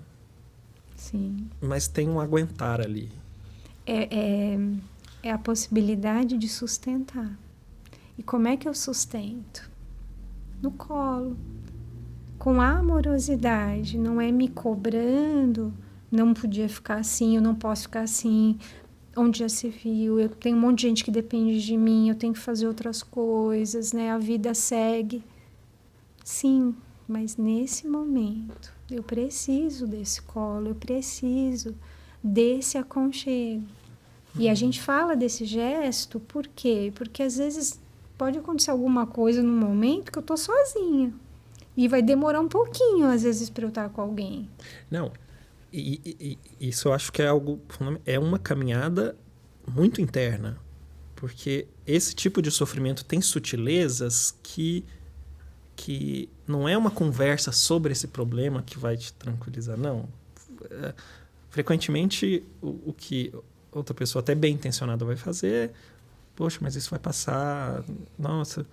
S2: Sim.
S1: Mas tem um aguentar ali.
S2: É a possibilidade de sustentar. E como é que eu sustento? No colo, com amorosidade, não é me cobrando, não podia ficar assim, eu não posso ficar assim, onde já se viu, eu tenho um monte de gente que depende de mim, eu tenho que fazer outras coisas, né? A vida segue. Sim, mas nesse momento eu preciso desse colo, eu preciso desse aconchego, E a gente fala desse gesto, por quê? Porque às vezes pode acontecer alguma coisa no momento que eu tô sozinha. E vai demorar um pouquinho, às vezes, para eu estar com alguém.
S1: Não, e isso eu acho que é algo... É uma caminhada muito interna. Porque esse tipo de sofrimento tem sutilezas que não é uma conversa sobre esse problema que vai te tranquilizar, não. Frequentemente, o que outra pessoa até bem intencionada vai fazer é, poxa, mas isso vai passar, nossa,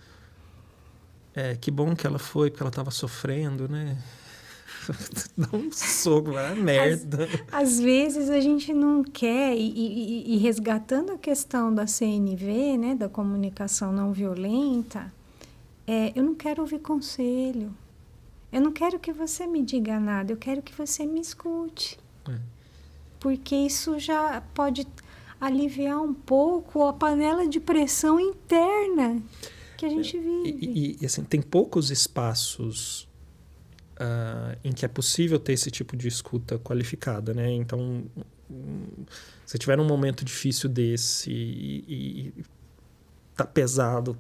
S1: que bom que ela foi, porque ela estava sofrendo, né? Dá um soco, vai merda.
S2: Às vezes a gente não quer, e resgatando a questão da CNV, né, da comunicação não violenta, eu não quero ouvir conselho. Eu não quero que você me diga nada, eu quero que você me escute. Porque isso já pode aliviar um pouco a panela de pressão interna que a gente vive.
S1: E assim, tem poucos espaços em que é possível ter esse tipo de escuta qualificada, né? Então, se tiver um momento difícil desse e tá pesado,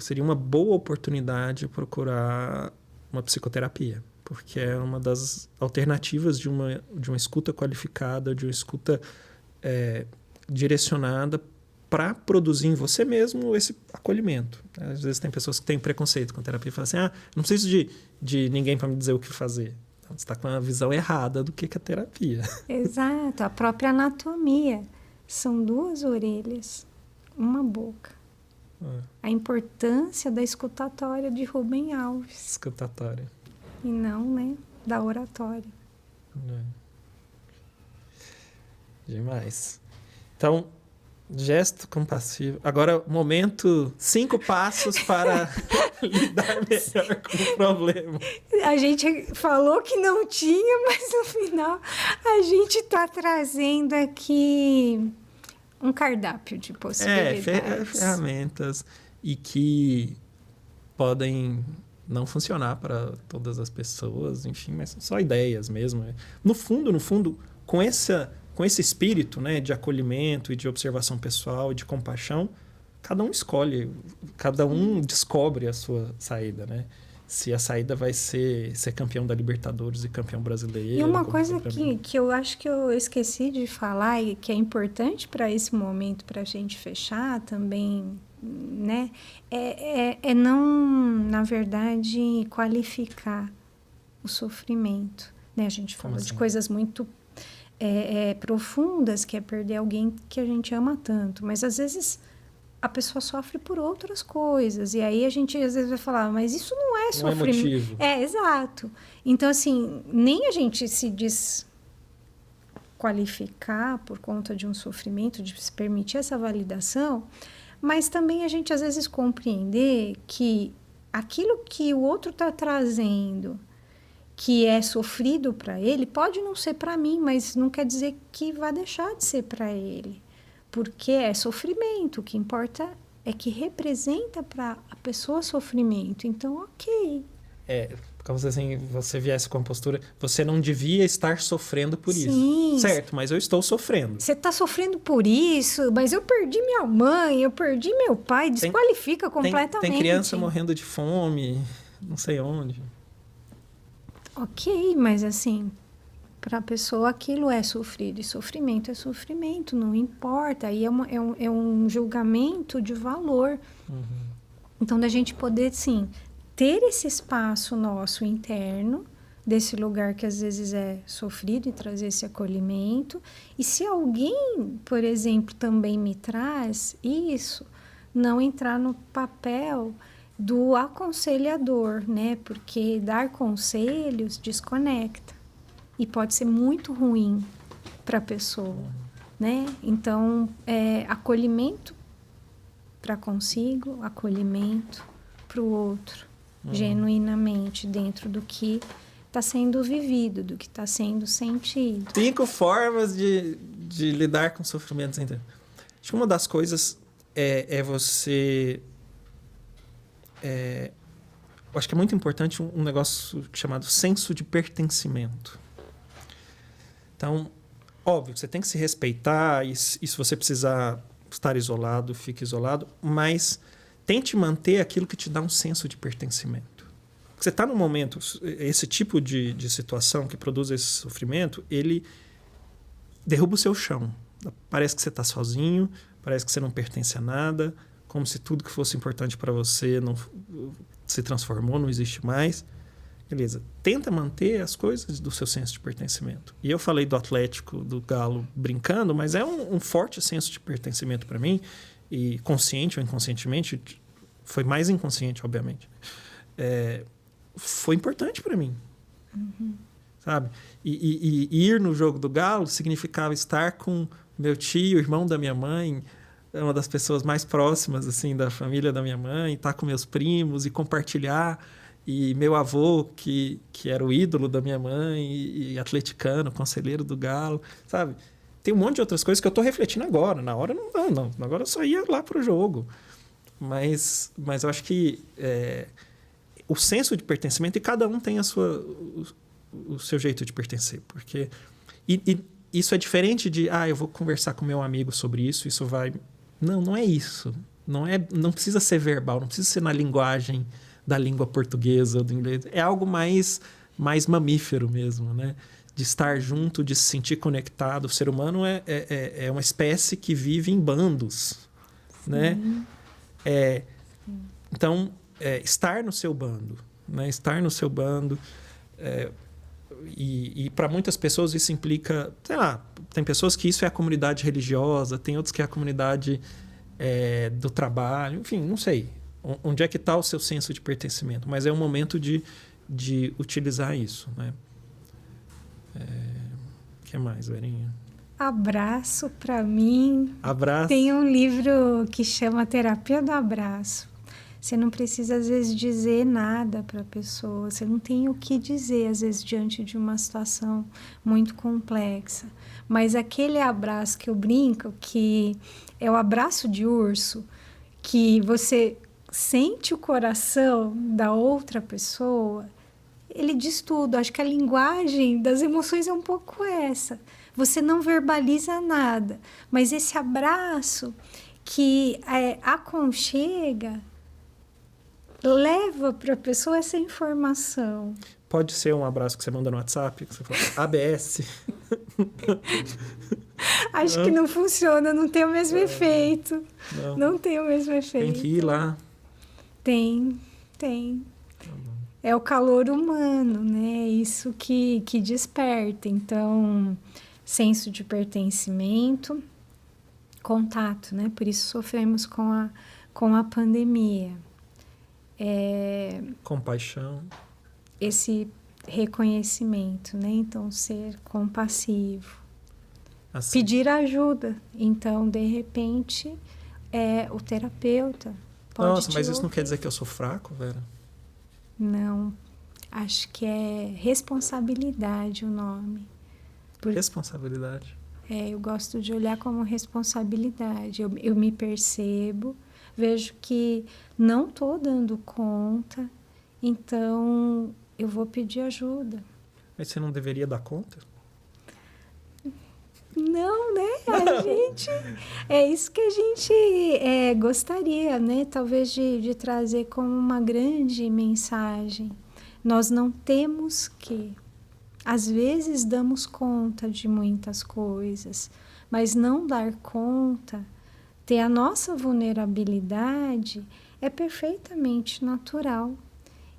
S1: seria uma boa oportunidade procurar uma psicoterapia, porque é uma das alternativas de uma escuta qualificada, de uma escuta direcionada para produzir em você mesmo esse acolhimento. Às vezes tem pessoas que têm preconceito com terapia e falam assim, não preciso de ninguém para me dizer o que fazer. Então, você está com uma visão errada do que é terapia.
S2: Exato, a própria anatomia. São 2 orelhas, uma boca. A importância da escutatória de Rubem Alves.
S1: Escutatória.
S2: E não, né, da oratória.
S1: Demais. Então, gesto compassivo. Agora, momento 5 passos para lidar melhor com o problema.
S2: A gente falou que não tinha, mas no final a gente está trazendo aqui um cardápio de possibilidades.
S1: Ferramentas e que podem não funcionar para todas as pessoas, enfim, mas são só ideias mesmo. No fundo, com esse espírito, né, de acolhimento e de observação pessoal e de compaixão, cada um escolhe, cada um descobre a sua saída, né? Se a saída vai ser campeão da Libertadores e campeão brasileiro.
S2: E uma coisa que eu acho que eu esqueci de falar e que é importante para esse momento, para a gente fechar também, né? É não, na verdade, qualificar o sofrimento. Né? A gente fala de coisas muito profundas, que é perder alguém que a gente ama tanto. Mas, às vezes, a pessoa sofre por outras coisas. E aí a gente, às vezes, vai falar, mas isso não é sofrimento.
S1: Não é motivo.
S2: Exato. Então, assim, nem a gente se desqualificar por conta de um sofrimento, de se permitir essa validação, mas também a gente, às vezes, compreender que aquilo que o outro está trazendo, que é sofrido para ele, pode não ser para mim, mas não quer dizer que vai deixar de ser para ele. Porque é sofrimento, o que importa é que representa para a pessoa sofrimento. Então, ok.
S1: Como se assim, você viesse com a postura, você não devia estar sofrendo por
S2: Sim.
S1: isso. Certo, mas eu estou sofrendo.
S2: Você está sofrendo por isso, mas eu perdi minha mãe, eu perdi meu pai, desqualifica completamente.
S1: Tem criança morrendo de fome, não sei onde.
S2: Ok, mas assim, para a pessoa aquilo é sofrido, e sofrimento é sofrimento, não importa. Aí é um julgamento de valor. Então, da gente poder, sim, ter esse espaço nosso interno, desse lugar que às vezes é sofrido, e trazer esse acolhimento. E se alguém, por exemplo, também me traz isso, não entrar no papel do aconselhador, né? Porque dar conselhos desconecta e pode ser muito ruim para a pessoa, né? Então, acolhimento para consigo, acolhimento para o outro, genuinamente dentro do que está sendo vivido, do que está sendo sentido.
S1: 5 formas de lidar com sofrimentos. Acho que uma das coisas é você... eu acho que é muito importante um negócio chamado senso de pertencimento. Então, óbvio, você tem que se respeitar e se você precisar estar isolado, fique isolado, mas tente manter aquilo que te dá um senso de pertencimento. Você está num momento, esse tipo de situação que produz esse sofrimento, ele derruba o seu chão. Parece que você está sozinho, parece que você não pertence a nada, como se tudo que fosse importante para você não se transformou, não existe mais. Beleza. Tenta manter as coisas do seu senso de pertencimento. E eu falei do Atlético, do Galo, brincando, mas é um forte senso de pertencimento para mim, e consciente ou inconscientemente, foi mais inconsciente, obviamente. Foi importante para mim. Sabe? E ir no jogo do Galo significava estar com meu tio, irmão da minha mãe, uma das pessoas mais próximas assim da família da minha mãe, estar com meus primos e compartilhar. E meu avô, que era o ídolo da minha mãe, e atleticano, conselheiro do Galo, sabe? Tem um monte de outras coisas que eu estou refletindo agora. Na hora não. Agora eu só ia lá pro jogo. Mas eu acho que o senso de pertencimento, e cada um tem o seu jeito de pertencer. Porque isso é diferente de, eu vou conversar com meu amigo sobre isso vai... Não é isso. Não precisa ser verbal, não precisa ser na linguagem da língua portuguesa ou do inglês. É algo mais mamífero mesmo, né? De estar junto, de se sentir conectado. O ser humano é uma espécie que vive em bandos, né? Então, estar no seu bando, né? Estar no seu bando. E para muitas pessoas isso implica, sei lá, tem pessoas que isso é a comunidade religiosa, tem outros que é a comunidade do trabalho, enfim, não sei. Onde é que está o seu senso de pertencimento? Mas é um momento de utilizar isso, né? O que mais, Verinha?
S2: Abraço, para mim.
S1: Abraço.
S2: Tem um livro que chama Terapia do Abraço. Você não precisa, às vezes, dizer nada para a pessoa. Você não tem o que dizer, às vezes, diante de uma situação muito complexa. Mas aquele abraço que eu brinco, que é o abraço de urso, que você sente o coração da outra pessoa, ele diz tudo. Acho que a linguagem das emoções é um pouco essa. Você não verbaliza nada, mas esse abraço que aconchega, leva para a pessoa essa informação.
S1: Pode ser um abraço que você manda no WhatsApp, que você fala, ABS.
S2: Acho que não funciona, não tem o mesmo efeito. Não tem o mesmo efeito.
S1: Tem que ir lá.
S2: Tem. É o calor humano, né? Isso que desperta. Então, senso de pertencimento, contato, né? Por isso sofremos com a pandemia.
S1: Compaixão.
S2: Esse reconhecimento, né? Então, ser compassivo.
S1: Assim.
S2: Pedir ajuda. Então, de repente, o terapeuta pode
S1: Nossa, mas isso não
S2: ouvir.
S1: quer dizer que eu sou fraco, Vera?
S2: Não. Acho que é responsabilidade o nome.
S1: Responsabilidade.
S2: Eu gosto de olhar como responsabilidade. Eu me percebo, vejo que não estou dando conta, então eu vou pedir ajuda.
S1: Mas você não deveria dar conta?
S2: Não, né? A gente... É isso que a gente gostaria, né? Talvez de trazer como uma grande mensagem. Nós não temos que... Às vezes damos conta de muitas coisas, mas não dar conta, ter a nossa vulnerabilidade é perfeitamente natural.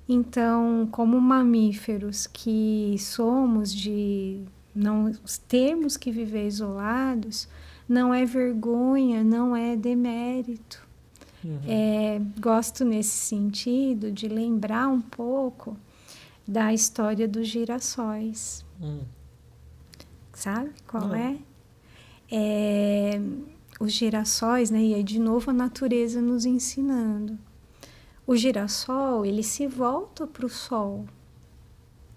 S2: Então, como mamíferos que somos de não termos que viver isolados, não é vergonha, não é demérito. Gosto nesse sentido de lembrar um pouco da história dos girassóis. Sabe qual é? Os girassóis, né? E aí, de novo, a natureza nos ensinando. O girassol, ele se volta para o sol,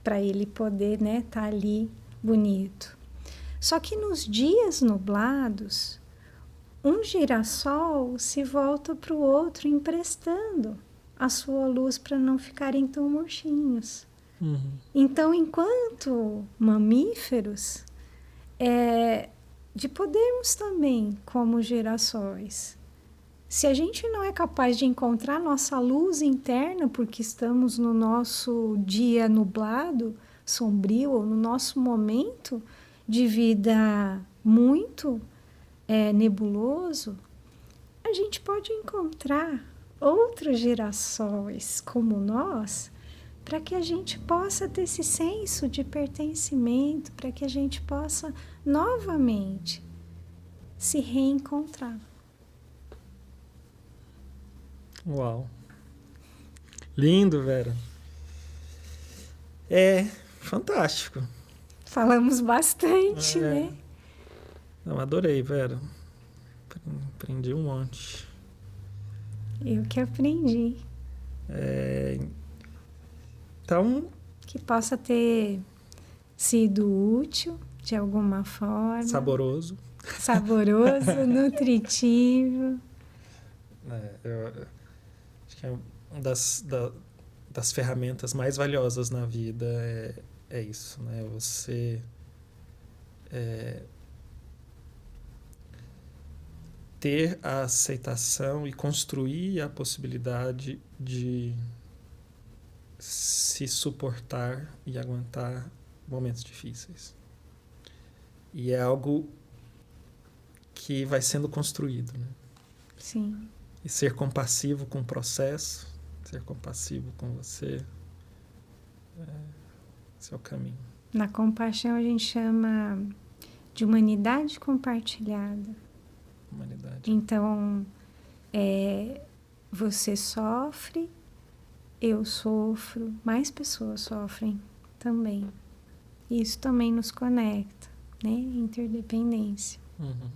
S2: para ele poder, né, tá ali bonito. Só que nos dias nublados, um girassol se volta para o outro emprestando a sua luz para não ficarem tão murchinhos. Então, enquanto mamíferos, de podermos também, como girassóis, se a gente não é capaz de encontrar nossa luz interna, porque estamos no nosso dia nublado, sombrio, ou no nosso momento de vida muito nebuloso, a gente pode encontrar outros girassóis como nós, para que a gente possa ter esse senso de pertencimento, para que a gente possa novamente se reencontrar.
S1: Uau. Lindo, Vera. É fantástico.
S2: Falamos bastante, né?
S1: Não, adorei, Vera. Aprendi um monte.
S2: Eu que aprendi.
S1: Então...
S2: Que possa ter sido útil de alguma forma.
S1: Saboroso.
S2: Saboroso, nutritivo.
S1: Eu acho que é uma das ferramentas mais valiosas na vida é isso, né? Você ter a aceitação e construir a possibilidade de se suportar e aguentar momentos difíceis. E é algo que vai sendo construído, né?
S2: Sim.
S1: E ser compassivo com o processo, ser compassivo com você, esse é o caminho.
S2: Na compaixão a gente chama de humanidade compartilhada.
S1: Humanidade.
S2: Então, você sofre, eu sofro, mais pessoas sofrem também. Isso também nos conecta, né? Interdependência.
S1: Uhum.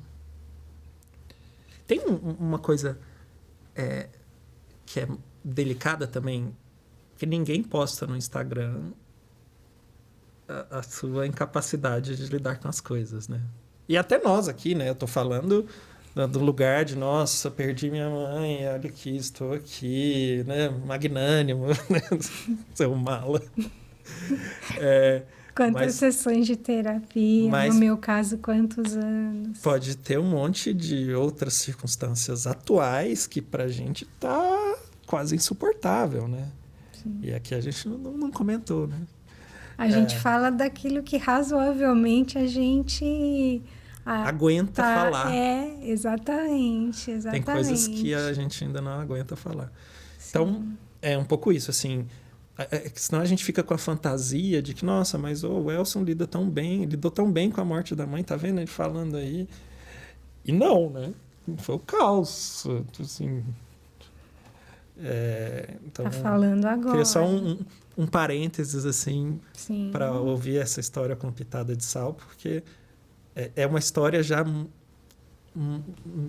S1: Tem uma coisa que é delicada também, que ninguém posta no Instagram a sua incapacidade de lidar com as coisas, né? E até nós aqui, né? Eu tô falando do lugar de, nossa, perdi minha mãe, olha aqui, estou aqui, né? Magnânimo, né? Seu mala.
S2: Quantas sessões de terapia, no meu caso, quantos anos?
S1: Pode ter um monte de outras circunstâncias atuais que pra gente tá quase insuportável, né? Sim. E aqui a gente não comentou, né?
S2: A gente fala daquilo que razoavelmente a gente...
S1: aguenta falar.
S2: Exatamente.
S1: Tem coisas que a gente ainda não aguenta falar.
S2: Sim.
S1: Então, é um pouco isso, assim... senão a gente fica com a fantasia de que, nossa, mas o Elson lidou tão bem com a morte da mãe, tá vendo ele falando aí? E não, né? Foi o caos, assim... então,
S2: tá falando agora.
S1: Queria só um parênteses, assim,
S2: Sim.
S1: para ouvir essa história com pitada de sal, porque é uma história já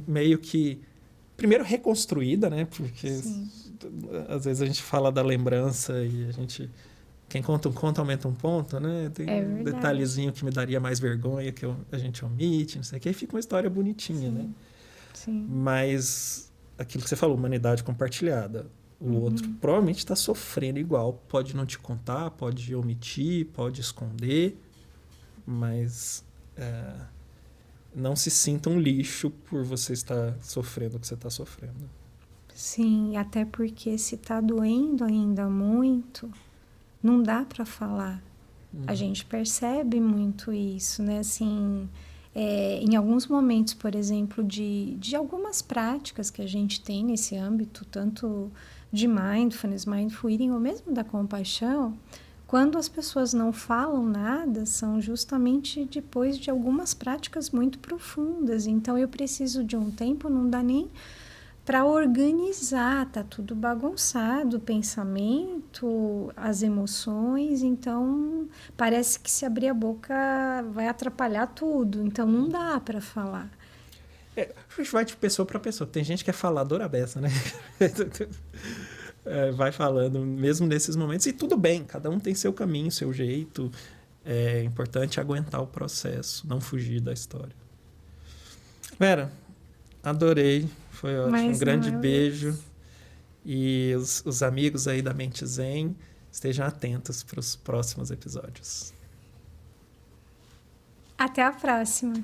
S1: meio que... Primeiro, reconstruída, né? Porque... Sim. Às vezes a gente fala da lembrança e a gente... Quem conta um conto aumenta um ponto, né? Tem um detalhezinho que me daria mais vergonha que a gente omite, não sei o que. Aí fica uma história bonitinha,
S2: Sim.
S1: né?
S2: Sim.
S1: Mas aquilo que você falou, humanidade compartilhada. O outro provavelmente está sofrendo igual. Pode não te contar, pode omitir, pode esconder, mas não se sinta um lixo por você estar sofrendo o que você está sofrendo.
S2: Sim, até porque se está doendo ainda muito, não dá para falar. A gente percebe muito isso, né? Assim, em alguns momentos, por exemplo, de algumas práticas que a gente tem nesse âmbito, tanto de mindfulness, mindful eating, ou mesmo da compaixão, quando as pessoas não falam nada, são justamente depois de algumas práticas muito profundas. Então, eu preciso de um tempo, não dá nem para organizar, tá tudo bagunçado, o pensamento, as emoções, então parece que se abrir a boca vai atrapalhar tudo, então não dá para falar.
S1: A gente vai de pessoa para pessoa, tem gente que é faladora à beça, né? Vai falando mesmo nesses momentos, e tudo bem, cada um tem seu caminho, seu jeito, é importante aguentar o processo, não fugir da história. Vera, adorei. Foi ótimo. Um grande beijo. E os amigos aí da Mente Zen, estejam atentos para os próximos episódios.
S2: Até a próxima.